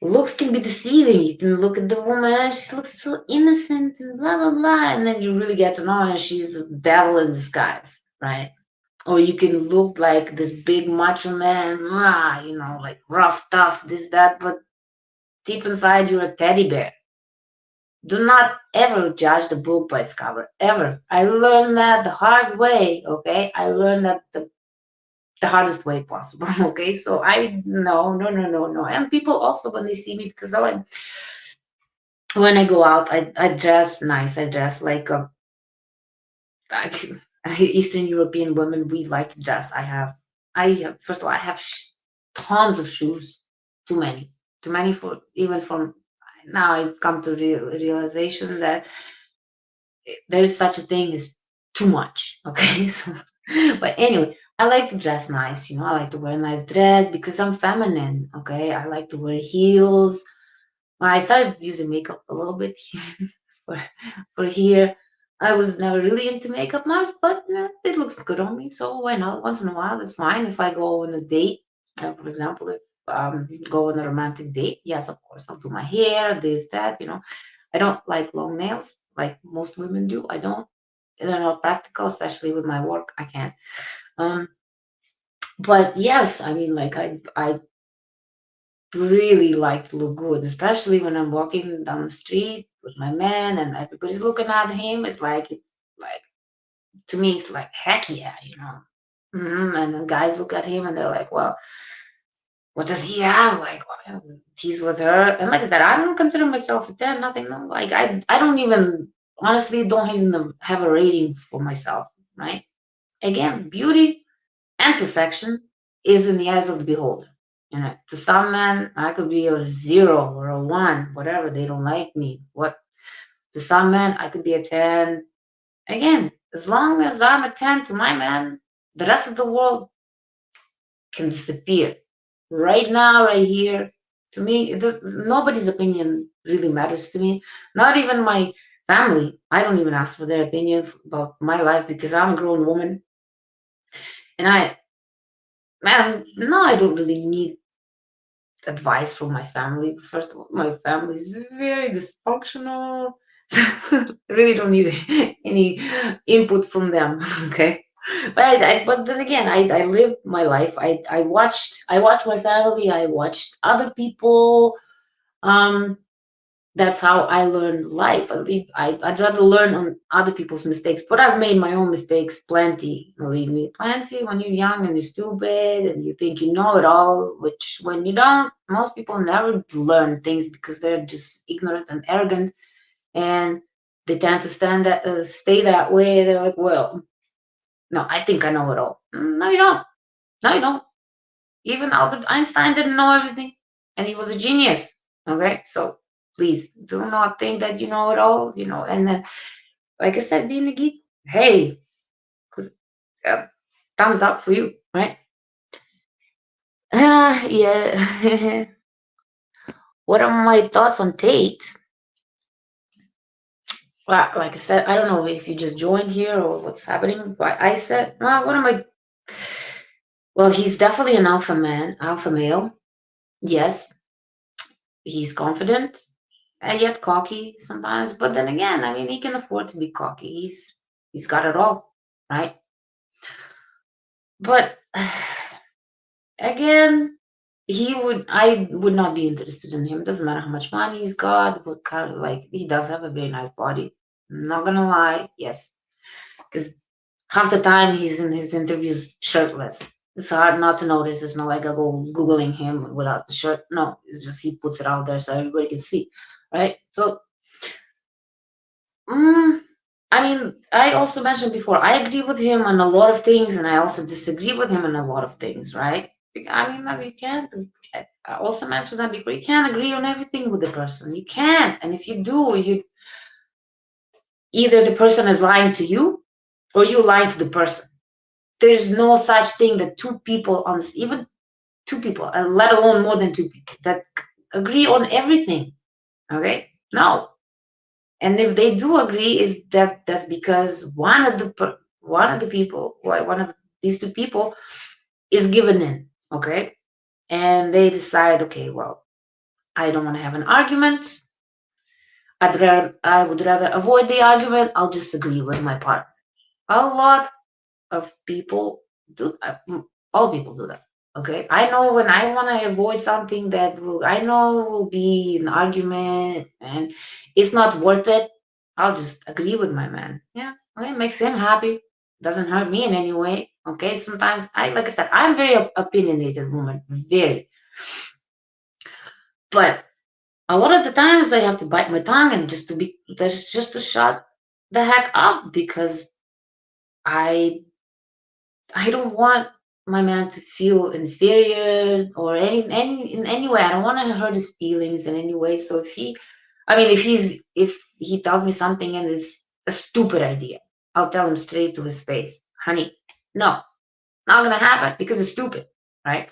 looks can be deceiving. You can look at the woman, she looks so innocent and blah blah blah, and then you really get to know her and she's a devil in disguise, right? Or you can look like this big macho man, like rough, tough, this, that, but deep inside you're a teddy bear. Do not ever judge the book by its cover, ever. I learned that the hard way, okay? I learned that the hardest way possible, okay? So no. And people also, when they see me, because when I go out, I dress nice. I dress like I, Eastern European women, we like to dress. First of all, I have tons of shoes, too many for even from now. I've come to realization that there is such a thing as too much. Okay, so but anyway, I like to dress nice. I like to wear a nice dress because I'm feminine. Okay, I like to wear heels. I started using makeup a little bit for here. I was never really into makeup much, but it looks good on me, so why not? Once in a while, that's fine. If I go on a date, for example, if go on a romantic date, yes, of course, I'll do my hair, this, that. I don't like long nails like most women do. I don't. They're not practical, especially with my work. I can't. Um, but yes, I mean, like I really like to look good, especially when I'm walking down the street with my man and everybody's looking at him. It's like to me, it's like heck yeah. And then guys look at him and they're like, well, what does he have? Like, well, he's with her, and like I said, I don't consider myself a 10, nothing. No, like I don't even honestly don't even have a rating for myself, right? Again, beauty and perfection is in the eyes of the beholder. To some men, I could be a 0 or a 1, whatever. They don't like me. What to some men, I could be a 10. Again, as long as I'm a 10 to my man, the rest of the world can disappear. Right now, right here, to me, nobody's opinion really matters to me. Not even my family. I don't even ask for their opinion about my life because I'm a grown woman. And no, I don't really need advice from my family. First of all, my family is very dysfunctional. So I really don't need any input from them. Okay. But then again, I lived my life. I watched my family. I watched other people. Um, that's how I learned life. I'd rather learn on other people's mistakes, but I've made my own mistakes plenty. Believe me, plenty. When you're young and you're stupid and you think you know it all, which when you don't, most people never learn things because they're just ignorant and arrogant, and they tend to stay that way. They're like, well, no, I think I know it all. No, you don't. No, you don't. Even Albert Einstein didn't know everything, and he was a genius. Okay, so please do not think that you know it all. And then, like I said, being a geek, hey, good, uh, thumbs up for you, right? Yeah. What are my thoughts on Tate? Well, like I said, I don't know if you just joined here or what's happening, but I said, well, what am I? Well, he's definitely an alpha man, alpha male. Yes, he's confident and yet cocky sometimes. But then again, I mean, he can afford to be cocky. He's got it all, right? But again, I would not be interested in him. It doesn't matter how much money he's got, what kind of, like, he does have a very nice body. I'm not gonna lie, yes, because half the time he's in his interviews shirtless. It's hard not to notice. It's not like I go googling him without the shirt. No, it's just he puts it out there so everybody can see, right? So, mm, I mean, I also mentioned before, I agree with him on a lot of things, and I also disagree with him on a lot of things, right? I mean, like, you can't. I also mentioned that before. You can't agree on everything with the person. You can't, and if you do, either the person is lying to you, or you lying to the person. There's no such thing that two people on even two people, and let alone more than two people, that agree on everything. Okay, no. And if they do agree, is that's because one of these two people is given in, okay, and they decide, okay, well, I don't want to have an argument. I would rather avoid the argument. I'll just agree with my partner. A lot of people do. All people do that. Okay, I know when I want to avoid something that I know will be an argument and it's not worth it, I'll just agree with my man. Yeah, okay, makes him happy, doesn't hurt me in any way. Okay, sometimes like I said, I'm very opinionated woman, very, but a lot of the times I have to bite my tongue and just to shut the heck up because I I don't want my man to feel inferior or in any way. I don't want to hurt his feelings in any way. So if he tells me something and it's a stupid idea, I'll tell him straight to his face, honey, no, not gonna happen because it's stupid, right?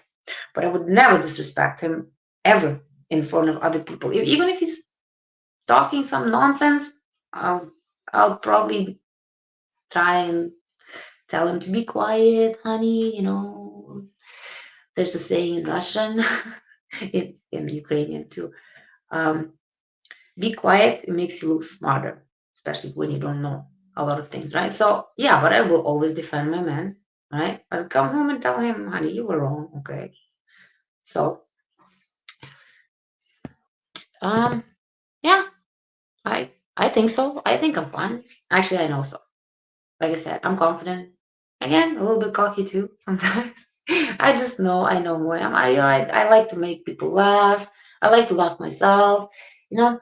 But I would never disrespect him ever in front of other people. Even if he's talking some nonsense, I'll probably try and tell him to be quiet, honey. There's a saying in Russian, in Ukrainian too. Um, be quiet, it makes you look smarter, especially when you don't know a lot of things, right? So, yeah, but I will always defend my man, right? I'll come home and tell him, honey, you were wrong, okay? So, um, yeah, I think so. I think I'm fine. Actually, I know so. Like I said, I'm confident. Again, a little bit cocky too sometimes. I know who I am. I like to make people laugh. I like to laugh myself. You know,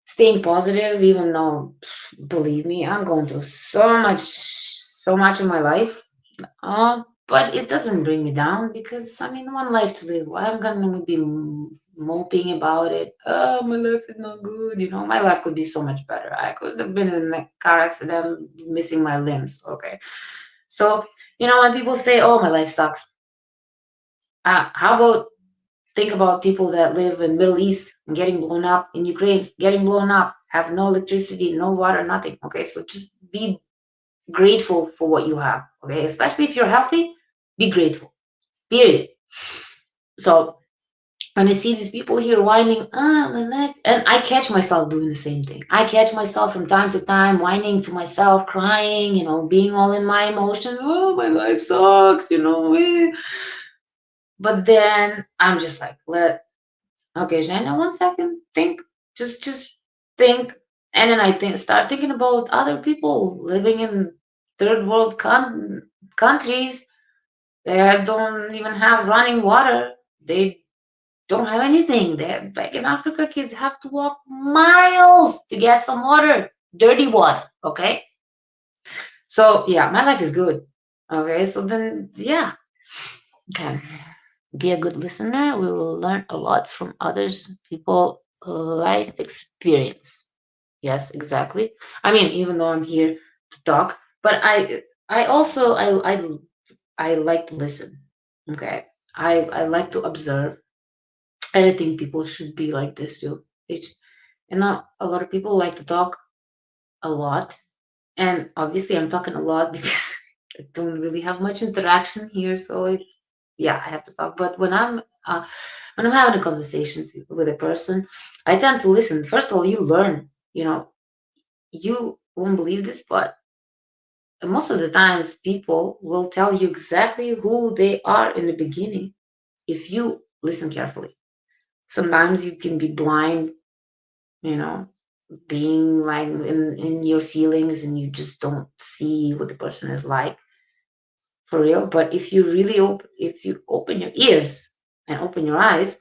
staying positive, even though, believe me, I'm going through so much in my life. But it doesn't bring me down because one life to live. Why I'm gonna be moping about it? Oh, my life is not good. My life could be so much better. I could have been in a car accident, missing my limbs. Okay, so when people say, "Oh, my life sucks," how about think about people that live in Middle East and getting blown up, in Ukraine getting blown up, have no electricity, no water, nothing. Okay, so just be grateful for what you have. Okay, especially if you're healthy, be grateful. Period. So when I see these people here whining, my life, and I catch myself doing the same thing. I catch myself from time to time whining to myself, crying, being all in my emotions. Oh, my life sucks, But then I'm just like, okay, Jenna, 1 second, think, just think, and then start thinking about other people living in third world countries that don't even have running water. They don't have anything. They're back in Africa. Kids have to walk miles to get some water, dirty water. Okay, so yeah, my life is good. Okay, so then yeah, okay. Be a good listener. We will learn a lot from others, people, life experience. Yes, exactly. Even though I'm here to talk, but I also I like to listen. Okay, I like to observe, and I think people should be like this too. And not a lot of people like to talk a lot, and obviously I'm talking a lot because I don't really have much interaction here, so it's yeah, I have to talk. But when I'm having a conversation with a person, I tend to listen. First of all, you learn. You won't believe this, but most of the times people will tell you exactly who they are in the beginning if you listen carefully. Sometimes you can be blind, you know, being like in your feelings and you just don't see what the person is like for real. But if you open your ears and open your eyes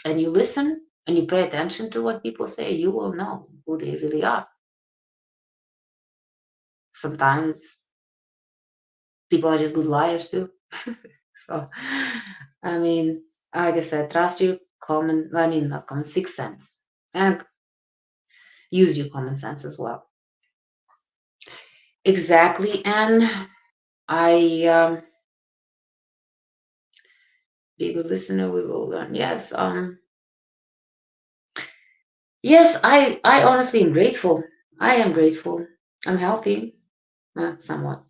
and you listen and you pay attention to what people say, you will know who they really are. Sometimes people are just good liars too. So, I mean, like I said, trust your not common, sixth sense, and use your common sense as well. Exactly, and I be a good listener. We will learn. Yes. I honestly am grateful. I am grateful. I'm healthy, somewhat.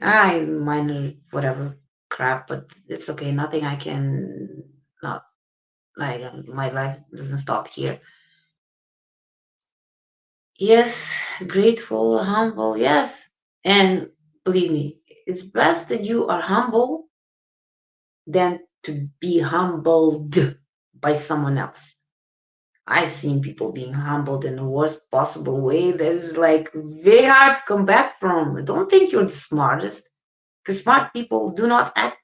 I minor whatever crap, but it's okay. Nothing I can not like. My life doesn't stop here. Yes, grateful, humble, yes. And believe me, it's best that you are humble than to be humbled by someone else. I've seen people being humbled in the worst possible way that is like very hard to come back from. Don't think you're the smartest, because smart people do not act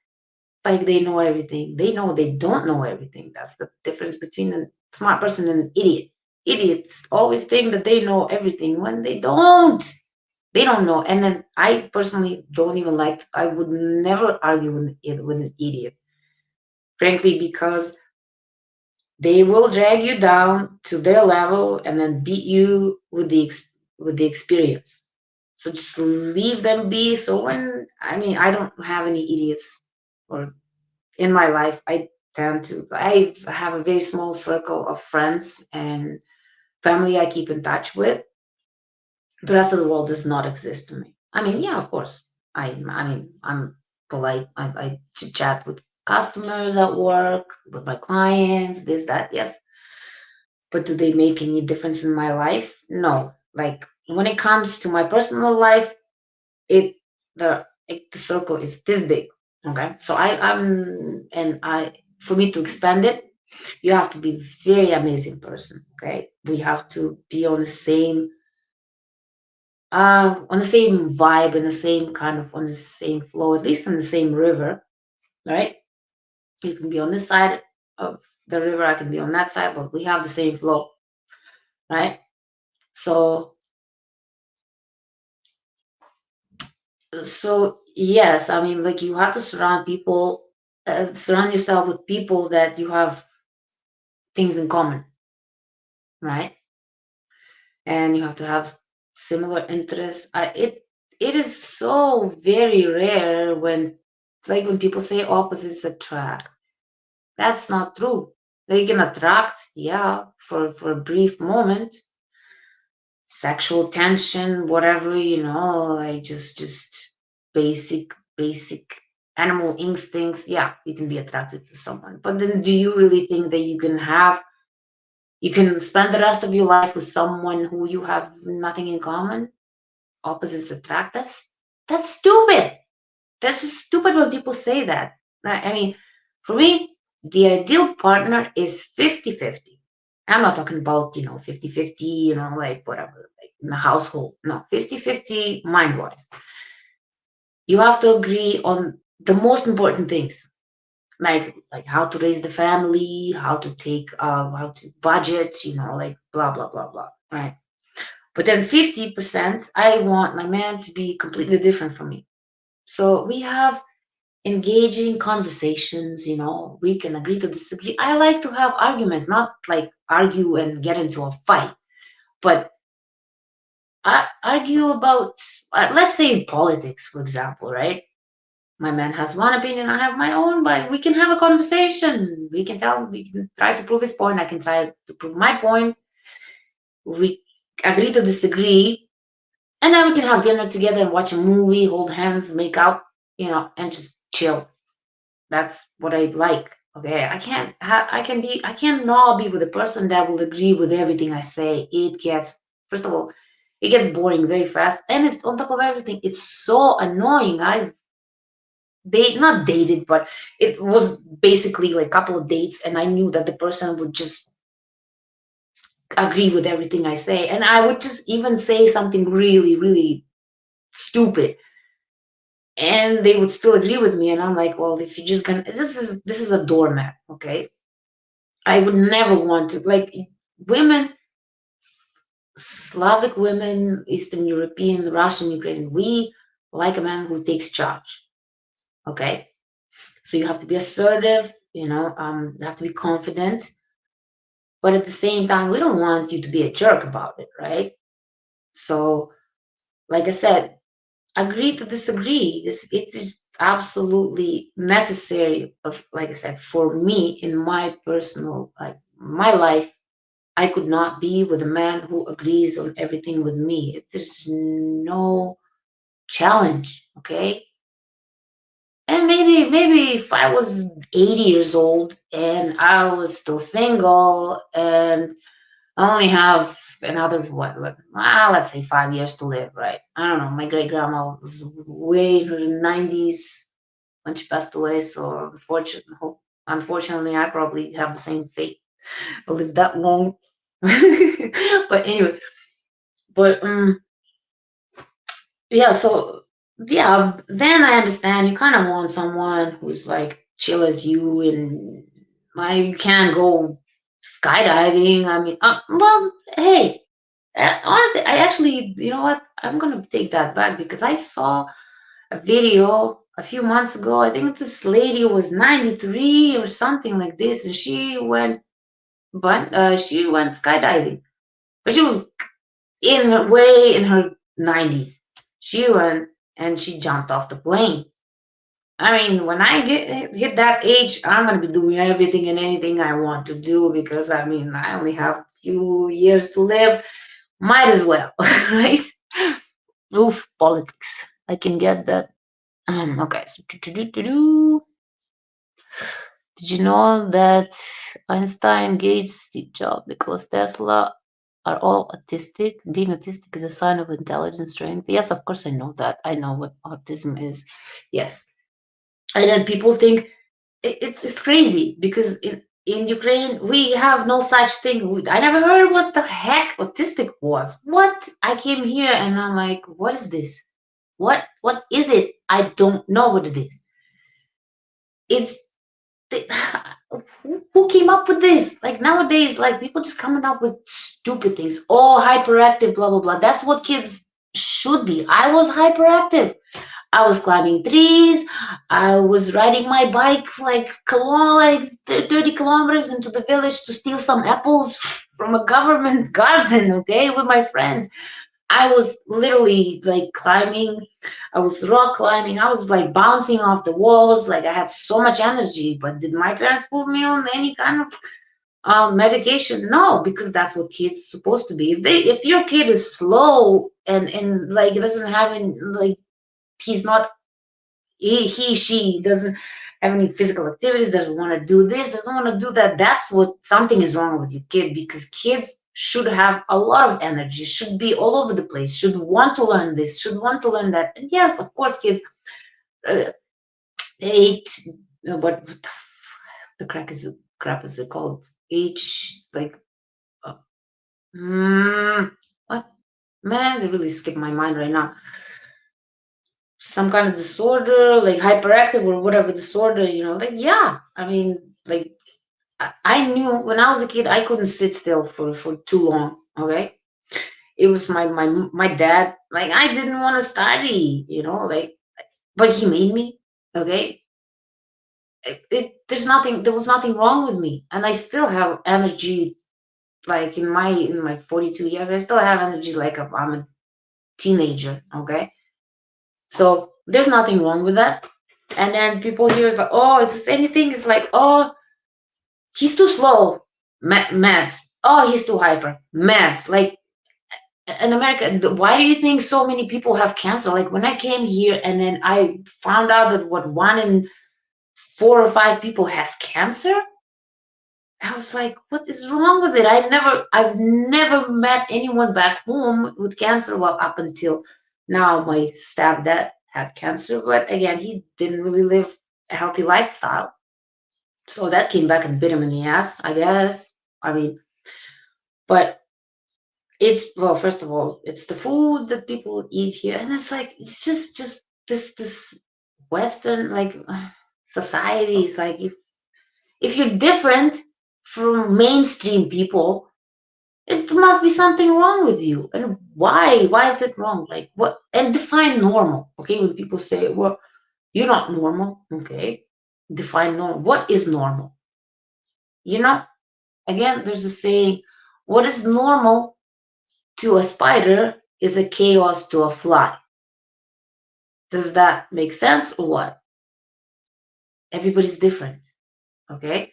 like they know everything. They know they don't know everything. That's the difference between a smart person and an idiot. Idiots always think that they know everything when they don't. They don't know. And then I personally don't even like, I would never argue with an idiot, frankly, because they will drag you down to their level and then beat you with the experience. So just leave them be. So when, I mean, I don't have any idiots or in my life. I have a very small circle of friends and family I keep in touch with. The rest of the world does not exist to me. I mean, yeah, of course. I mean, I'm polite. I chit chat with customers at work, with my clients, this, that, yes. But do they make any difference in my life? No. Like when it comes to my personal life, it the circle is this big. Okay. So I for me to expand it, you have to be a very amazing person. Okay. We have to be on the same vibe and the same kind of on the same flow, at least on the same river, right? You can be on this side of the river, I can be on that side, but we have the same flow, right? So yes, I mean, like you have to surround yourself with people that you have things in common, right? And you have to have similar interests. It is so very rare when people say opposites attract. That's not true. They can attract, yeah, for a brief moment, sexual tension, whatever, like just basic animal instincts. Yeah, you can be attracted to someone. But then do you really think that you can spend the rest of your life with someone who you have nothing in common? Opposites attract? That's stupid. That's just stupid when people say that. I mean, for me, the ideal partner is 50-50. I'm not talking about, 50-50, like whatever, like in the household. No, 50-50 mind-wise. You have to agree on the most important things, like how to raise the family, how to budget, like blah, blah, blah, blah, right? But then 50%, I want my man to be completely different from me. So we have engaging conversations, we can agree to disagree. I like to have arguments, not like argue and get into a fight, but argue about, let's say politics, for example, right? My man has one opinion, I have my own, but we can have a conversation. We can try to prove his point. I can try to prove my point. We agree to disagree, and then we can have dinner together and watch a movie, hold hands, make out, and just chill. That's what I like. Okay, I cannot be with a person that will agree with everything I say. First of all, it gets boring very fast, and it's on top of everything. It's so annoying. Not dated, but it was basically like a couple of dates, and I knew that the person would just agree with everything I say, and I would just even say something really, really stupid, and they would still agree with me. And I'm like, well, if you're just gonna, this is a doormat, okay? I would never want to, like, women, Slavic women, Eastern European, Russian, Ukrainian, we like a man who takes charge, okay? So you have to be assertive, you have to be confident, but at the same time, we don't want you to be a jerk about it, right? So, like I said, agree to disagree. It is absolutely necessary. Like I said, for me in my personal, like my life, I could not be with a man who agrees on everything with me. There's no challenge, okay? And maybe if I was 80 years old and I was still single and I only have another let's say 5 years to live, right? I don't know. My great grandma was way in her 90s. when she passed away. So unfortunately, I probably have the same fate. I lived that long. But anyway, but yeah. So yeah, then I understand you kind of want someone who's like chill as you, and you can't go skydiving. I mean, well, hey. Honestly, I actually, you know what? I'm gonna take that back because I saw a video a few months ago. I think this lady was 93 or something like this, and she went skydiving, but she was way in her 90s. She went and she jumped off the plane. I mean, when I hit that age, I'm gonna be doing everything and anything I want to do because I mean, I only have a few years to live. Might as well, right? Oof, politics. I can get that. Okay, so did you know that Einstein, Gates, Steve Jobs, Nikola Tesla are all autistic? Being autistic is a sign of intelligence strength. Yes, of course I know that. I know what autism is. Yes. And then people think it's crazy because in Ukraine we have no such thing. I never heard what the heck autistic was. What? I came here and I'm like, what is this? What is it? I don't know what it is. It's the, who came up with this? Like nowadays, like people just coming up with stupid things. Oh, hyperactive, blah blah blah. That's what kids should be. I was hyperactive. I was climbing trees. I was riding my bike like 30 kilometers into the village to steal some apples from a government garden, okay, with my friends. I was literally like climbing. I was rock climbing. I was like bouncing off the walls. Like I had so much energy. But did my parents put me on any kind of medication? No, because that's what kids supposed to be. If your kid is slow and like doesn't have any, like he's not she doesn't have any physical activities, doesn't want to do this, doesn't want to do that, that's what something is wrong with your kid, because kids should have a lot of energy, should be all over the place, should want to learn this, should want to learn that. And yes, of course, kids uh, ate what the crap is it called? Like uh, what, man, it really skipped my mind right now. Some kind of disorder, like hyperactive or whatever disorder, like, yeah, I mean, like, I knew when I was a kid, I couldn't sit still for too long, okay? It was my dad, like, I didn't want to study, like, but he made me, okay? There was nothing wrong with me, and I still have energy, like, in my 42 years, I still have energy like I'm a teenager, okay? So there's nothing wrong with that. And then people here is like, oh, it's anything. It's like, oh, he's too slow. Maths. Oh, he's too hyper. Maths. Like in America, why do you think so many people have cancer? Like when I came here and then I found out that what 1 in 4 or 5 people has cancer. I was like, what is wrong with it? I've never met anyone back home with cancer. Well, up until now, my stepdad had cancer, but again, he didn't really live a healthy lifestyle. So that came back and bit him in the ass, I guess. I mean, but well, first of all, it's the food that people eat here. And it's like, it's just this Western, like, society. It's like, if you're different from mainstream people, it must be something wrong with you. And why is it wrong? Like, what? And define normal. Okay, when people say, well, you're not normal. Okay, define normal. What is normal? Again, there's a saying, what is normal to a spider is a chaos to a fly. Does that make sense or what? Everybody's different. Okay.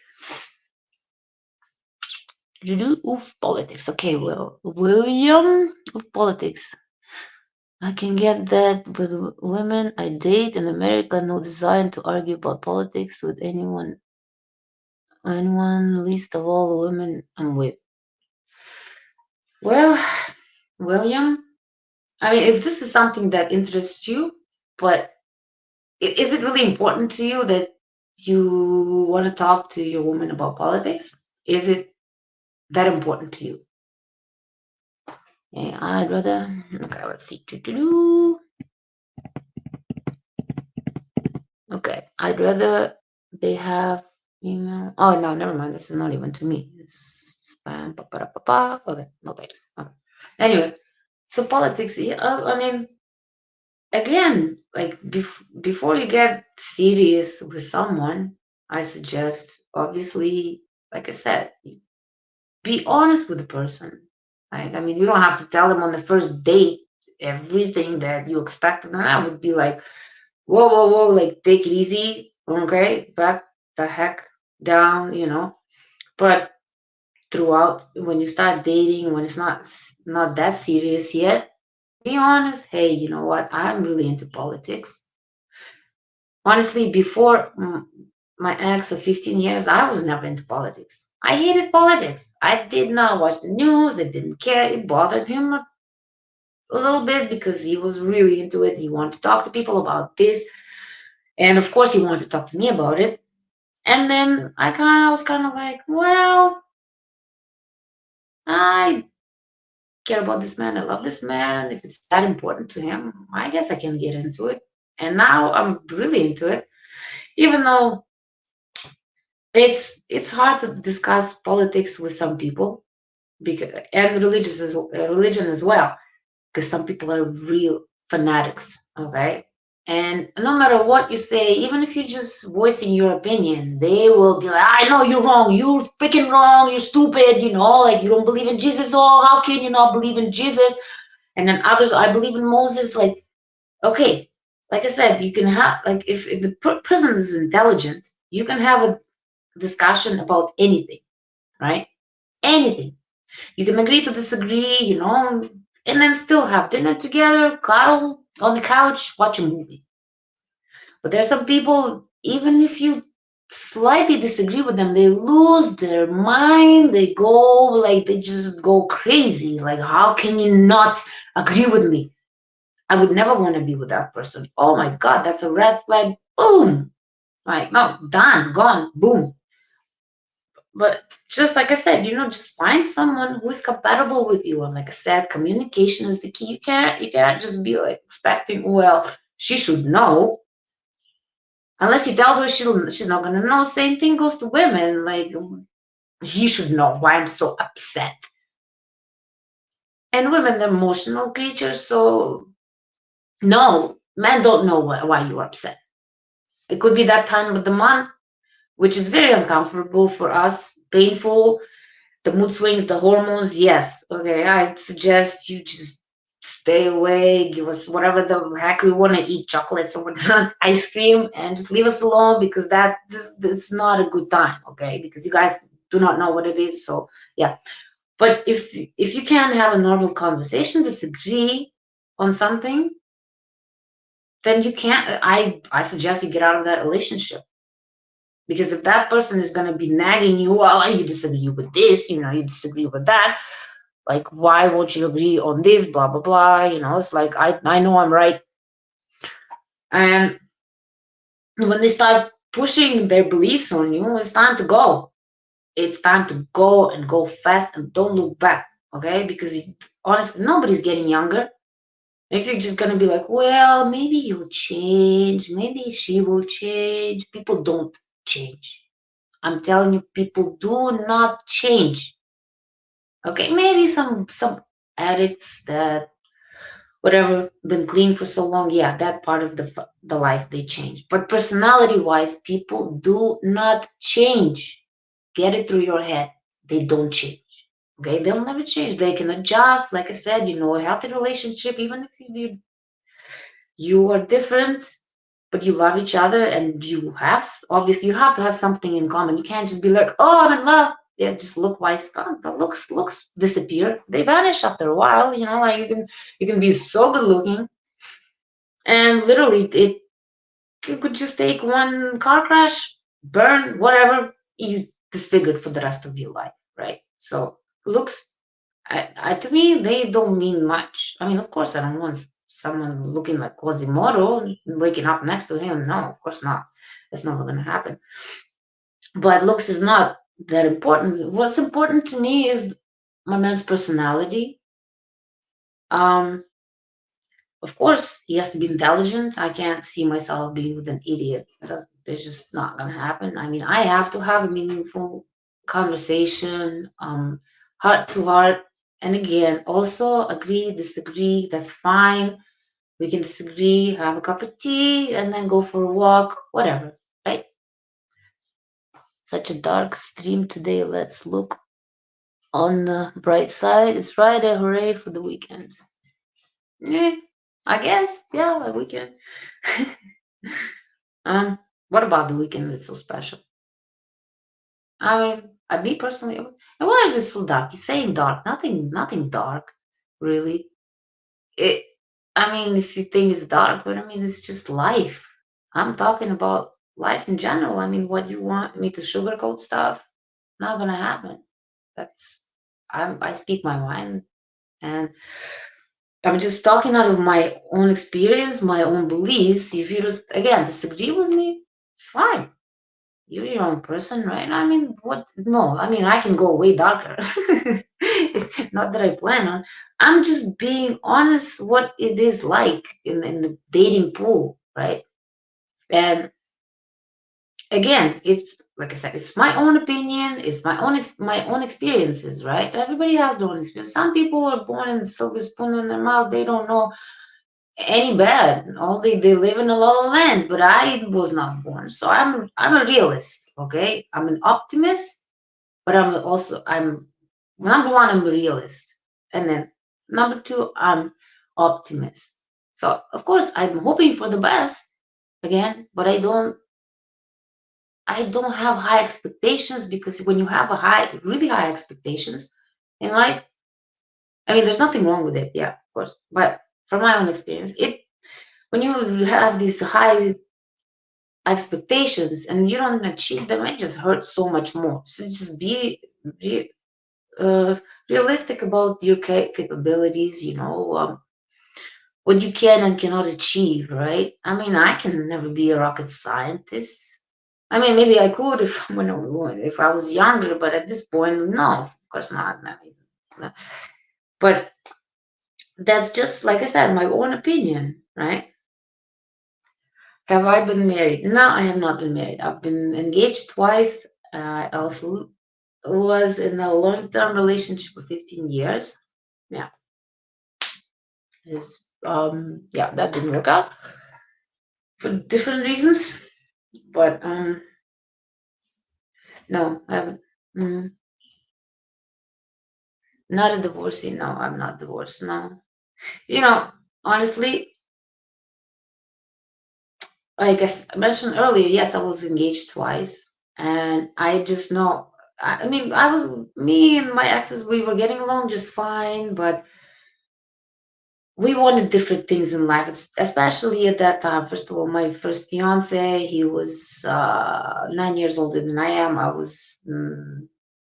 Oof, politics. Okay, well, William of politics. I can get that with women I date in America. No desire to argue about politics with anyone, least of all the women I'm with. Well, William, I mean, if this is something that interests you, but is it really important to you that you want to talk to your woman about politics? Is it that important to you? Okay, I'd rather. Okay, let's see. Okay, I'd rather they have email. Oh no, never mind. This is not even to me. It's spam. Okay, no thanks. Okay. Anyway, so politics. Yeah, I mean, again, like before you get serious with someone, I suggest, obviously, like I said, be honest with the person. Right? I mean, you don't have to tell them on the first date everything that you expect, and that would be like, whoa, whoa, whoa, like take it easy, okay, back the heck down, But throughout, when you start dating, when it's not that serious yet, be honest. Hey, you know what? I'm really into politics. Honestly, before my ex of 15 years, I was never into politics. I hated politics. I did not watch the news. I didn't care. It bothered him a little bit because he was really into it. He wanted to talk to people about this. And of course, he wanted to talk to me about it. And then I was kind of like, well, I care about this man. I love this man. If it's that important to him, I guess I can get into it. And now I'm really into it, even though it's hard to discuss politics with some people, because and religion as well, because some people are real fanatics. Okay, and no matter what you say, even if you're just voicing your opinion, they will be like, I know you're wrong, you're freaking wrong, you're stupid, like you don't believe in Jesus. Oh, how can you not believe in Jesus? And then others, I believe in Moses. Like, okay, like I said, you can have, like, if the person is intelligent, you can have a discussion about anything, right? Anything. You can agree to disagree, and then still have dinner together, cuddle on the couch, watch a movie. But there's some people, even if you slightly disagree with them, they lose their mind. They go, like, they just go crazy. Like, how can you not agree with me? I would never want to be with that person. Oh my God, that's a red flag. Boom. Like, no, done, gone, boom. But just like I said, just find someone who is compatible with you. And like I said, communication is the key. You can't just be like expecting, well, she should know. Unless you tell her she's not gonna know. Same thing goes to women. Like, he should know why I'm so upset. And women, they're emotional creatures, so no, men don't know why you're upset. It could be that time of the month, which is very uncomfortable for us, painful. The mood swings, the hormones, yes. Okay, I suggest you just stay away, give us whatever the heck we want to eat, chocolates or whatnot, ice cream, and just leave us alone, because that's not a good time, okay? Because you guys do not know what it is, so yeah. But if you can have a normal conversation, disagree on something, then you can't. I suggest you get out of that relationship. Because if that person is going to be nagging you, well, you disagree with this, you disagree with that, like, why won't you agree on this, blah, blah, blah, it's like, I know I'm right. And when they start pushing their beliefs on you, it's time to go. It's time to go, and go fast, and don't look back, okay? Because honestly, nobody's getting younger. If you're just going to be like, well, maybe he'll change, maybe she will change, people don't change. I'm telling you, people do not change. Okay, maybe some addicts that whatever been clean for so long, yeah, that part of the life they change. But personality wise, people do not change. Get it through your head. They don't change. Okay, they'll never change. They can adjust. Like I said, a healthy relationship, even if you are different, but you love each other, and obviously you have to have something in common. You can't just be like, oh, I'm in love. Yeah, just look wise. The looks disappear. They vanish after a while. Like, you can be so good looking, and literally it could just take one car crash, burn, whatever, you disfigured for the rest of your life, right? So looks, to me, they don't mean much. I mean, of course, I don't want someone looking like Quasimodo and waking up next to him. No, of course not. That's never going to happen. But looks is not that important. What's important to me is my man's personality. Um, of course, he has to be intelligent. I can't see myself being with an idiot. That's just not going to happen. I mean, I have to have a meaningful conversation, heart to heart. And again, also agree, disagree. That's fine. We can disagree, have a cup of tea, and then go for a walk, whatever, right? Such a dark stream today. Let's look on the bright side. It's Friday. Hooray for the weekend. Yeah, I guess. Yeah, a weekend. What about the weekend that's so special? I mean, me personally, and why is it so dark? You're saying dark, nothing dark, really. It. I mean, if you think it's dark, but I mean, it's just life. I'm talking about life in general. I mean, what you want me to sugarcoat stuff? Not gonna happen. That's I speak my mind, and I'm just talking out of my own experience, my own beliefs. If you just again disagree with me, it's fine. You're your own person, right? I mean, what? No, I mean, I can go way darker. It's not that I plan on. I'm just being honest what it is like in the dating pool, right? And again, it's like I said, it's my own opinion, it's my own experiences, right? Everybody has their own experience. Some people are born in silver spoon in their mouth, they don't know any bad. Only they live in a la la land, but I was not born. So I'm a realist, okay? I'm an optimist, but I'm number one, I'm a realist. And then number two, I'm optimist. So of course I'm hoping for the best again, but I don't have high expectations because when you have really high expectations in life, I mean, there's nothing wrong with it, yeah, of course. But from my own experience, when you have these high expectations and you don't achieve them, it just hurts so much more. So just be uh, realistic about your capabilities. What you can and cannot achieve, right? I mean, I can never be a rocket scientist. I mean, maybe I could if I was younger, but at this point, no, of course not. I mean, no. But that's just like I said, my own opinion, right? Have I been married? No, I have not been married. I've been engaged twice. I also was in a long-term relationship for 15 years. Yeah, yeah, that didn't work out for different reasons. But no, I haven't. Mm, not a divorcee. No, I'm not divorced. No, you know, honestly, like I mentioned earlier, yes, I was engaged twice, and I just know. I mean, me and my exes, we were getting along just fine, but we wanted different things in life, especially at that time. First of all, my first fiance, he was 9 years older than I am. I was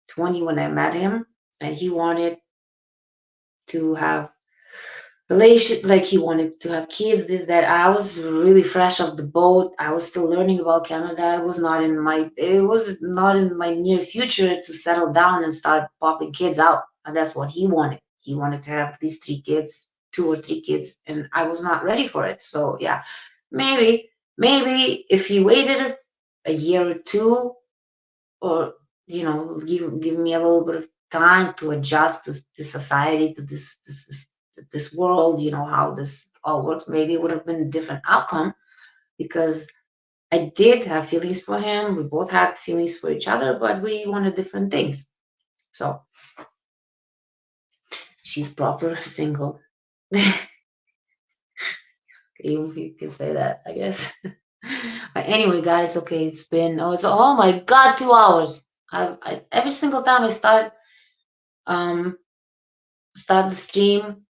20 when I met him, and he wanted to have like he wanted to have kids, this, that. I was really fresh off the boat. I was still learning about Canada. It was not in my near future to settle down and start popping kids out. And that's what he wanted. He wanted to have at least 3 kids, 2 or 3 kids, and I was not ready for it. So yeah, maybe if he waited a year or two, or give me a little bit of time to adjust to this society, to this world, how this all works, maybe it would have been a different outcome, because I did have feelings for him. We both had feelings for each other, but we wanted different things. So she's proper single. You can say that, I guess. But anyway, guys, okay, it's oh my god, 2 hours. Every single time I um start the stream,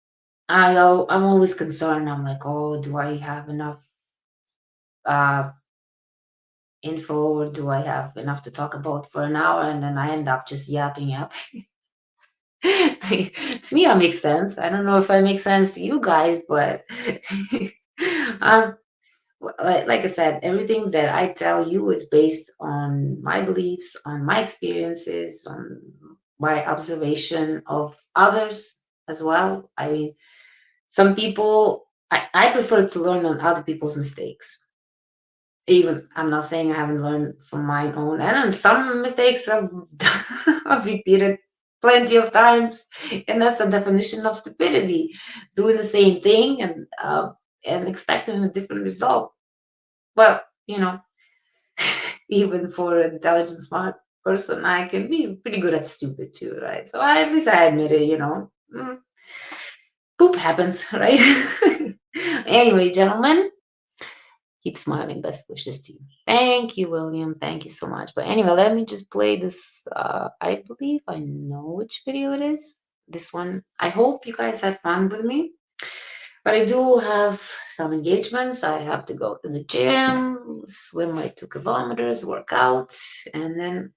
I'm always concerned. I'm like, oh, do I have enough uh info, or do I have enough to talk about for an hour? And then I end up just yapping. To me, I make sense. I don't know if I make sense to you guys, but um, like I said, everything that I tell you is based on my beliefs, on my experiences, on my observation of others as well. I mean, some people, I prefer to learn on other people's mistakes. Even I'm not saying I haven't learned from my own, and then some mistakes I've repeated plenty of times, and that's the definition of stupidity: doing the same thing and expecting a different result. Well, even for an intelligent, smart person, I can be pretty good at stupid too, right? So at least I admit it. Poop happens, right? Anyway, gentlemen, keep smiling. Best wishes to you. Thank you, William. Thank you so much. But anyway, let me just play this. I believe I know which video it is. This one. I hope you guys had fun with me. But I do have some engagements. I have to go to the gym, swim my 2 kilometers, work out, and then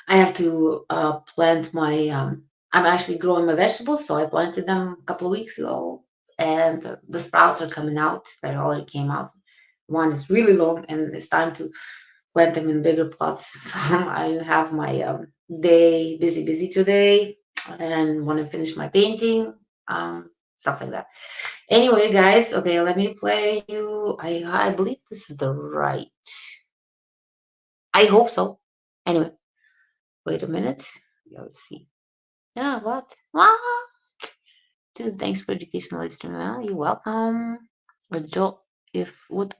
I have to plant my. I'm actually growing my vegetables, so I planted them a couple of weeks ago, and the sprouts are coming out. They already came out. One is really long, and it's time to plant them in bigger plots. So I have my day busy today, and want to finish my painting, stuff like that. Anyway, guys, okay, let me play you. I believe this is the right. I hope so. Anyway, wait a minute. Yeah, let's see. Yeah, what? What? Dude, thanks for educational live stream. Well, you're welcome. But Joe, if what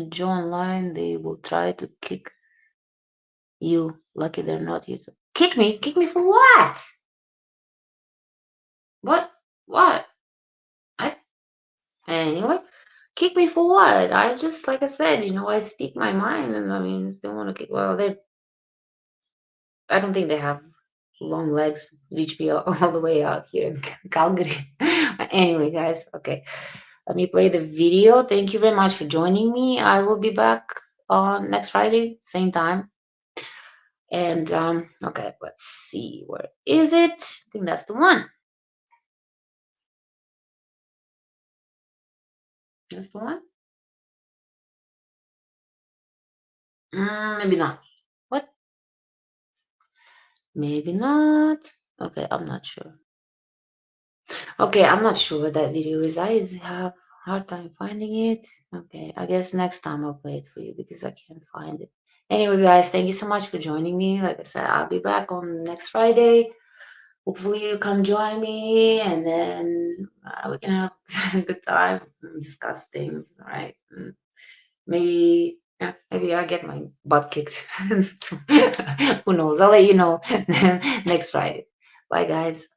Joe online, they will try to kick you. Lucky they're not here. Kick me? Kick me for what? What? What? I anyway. Kick me for what? I just, like I said, I speak my mind, and I mean, they want to kick. Well, I don't think they have long legs to reach me all the way out here in Calgary. But anyway, guys, okay, let me play the video. Thank you very much for joining me. I will be back on next Friday, same time. And okay, let's see, where is it? I think that's the one. That's the one. Maybe not. What? Maybe not. Okay, I'm not sure. Okay, I'm not sure what that video is. I have a hard time finding it. Okay, I guess next time I'll play it for you because I can't find it. Anyway, guys, thank you so much for joining me. Like I said, I'll be back on next Friday. Hopefully you come join me, and then we can have a good time and discuss things, right? Maybe, yeah, maybe I get my butt kicked. Who knows? I'll let you know next Friday. Bye, guys.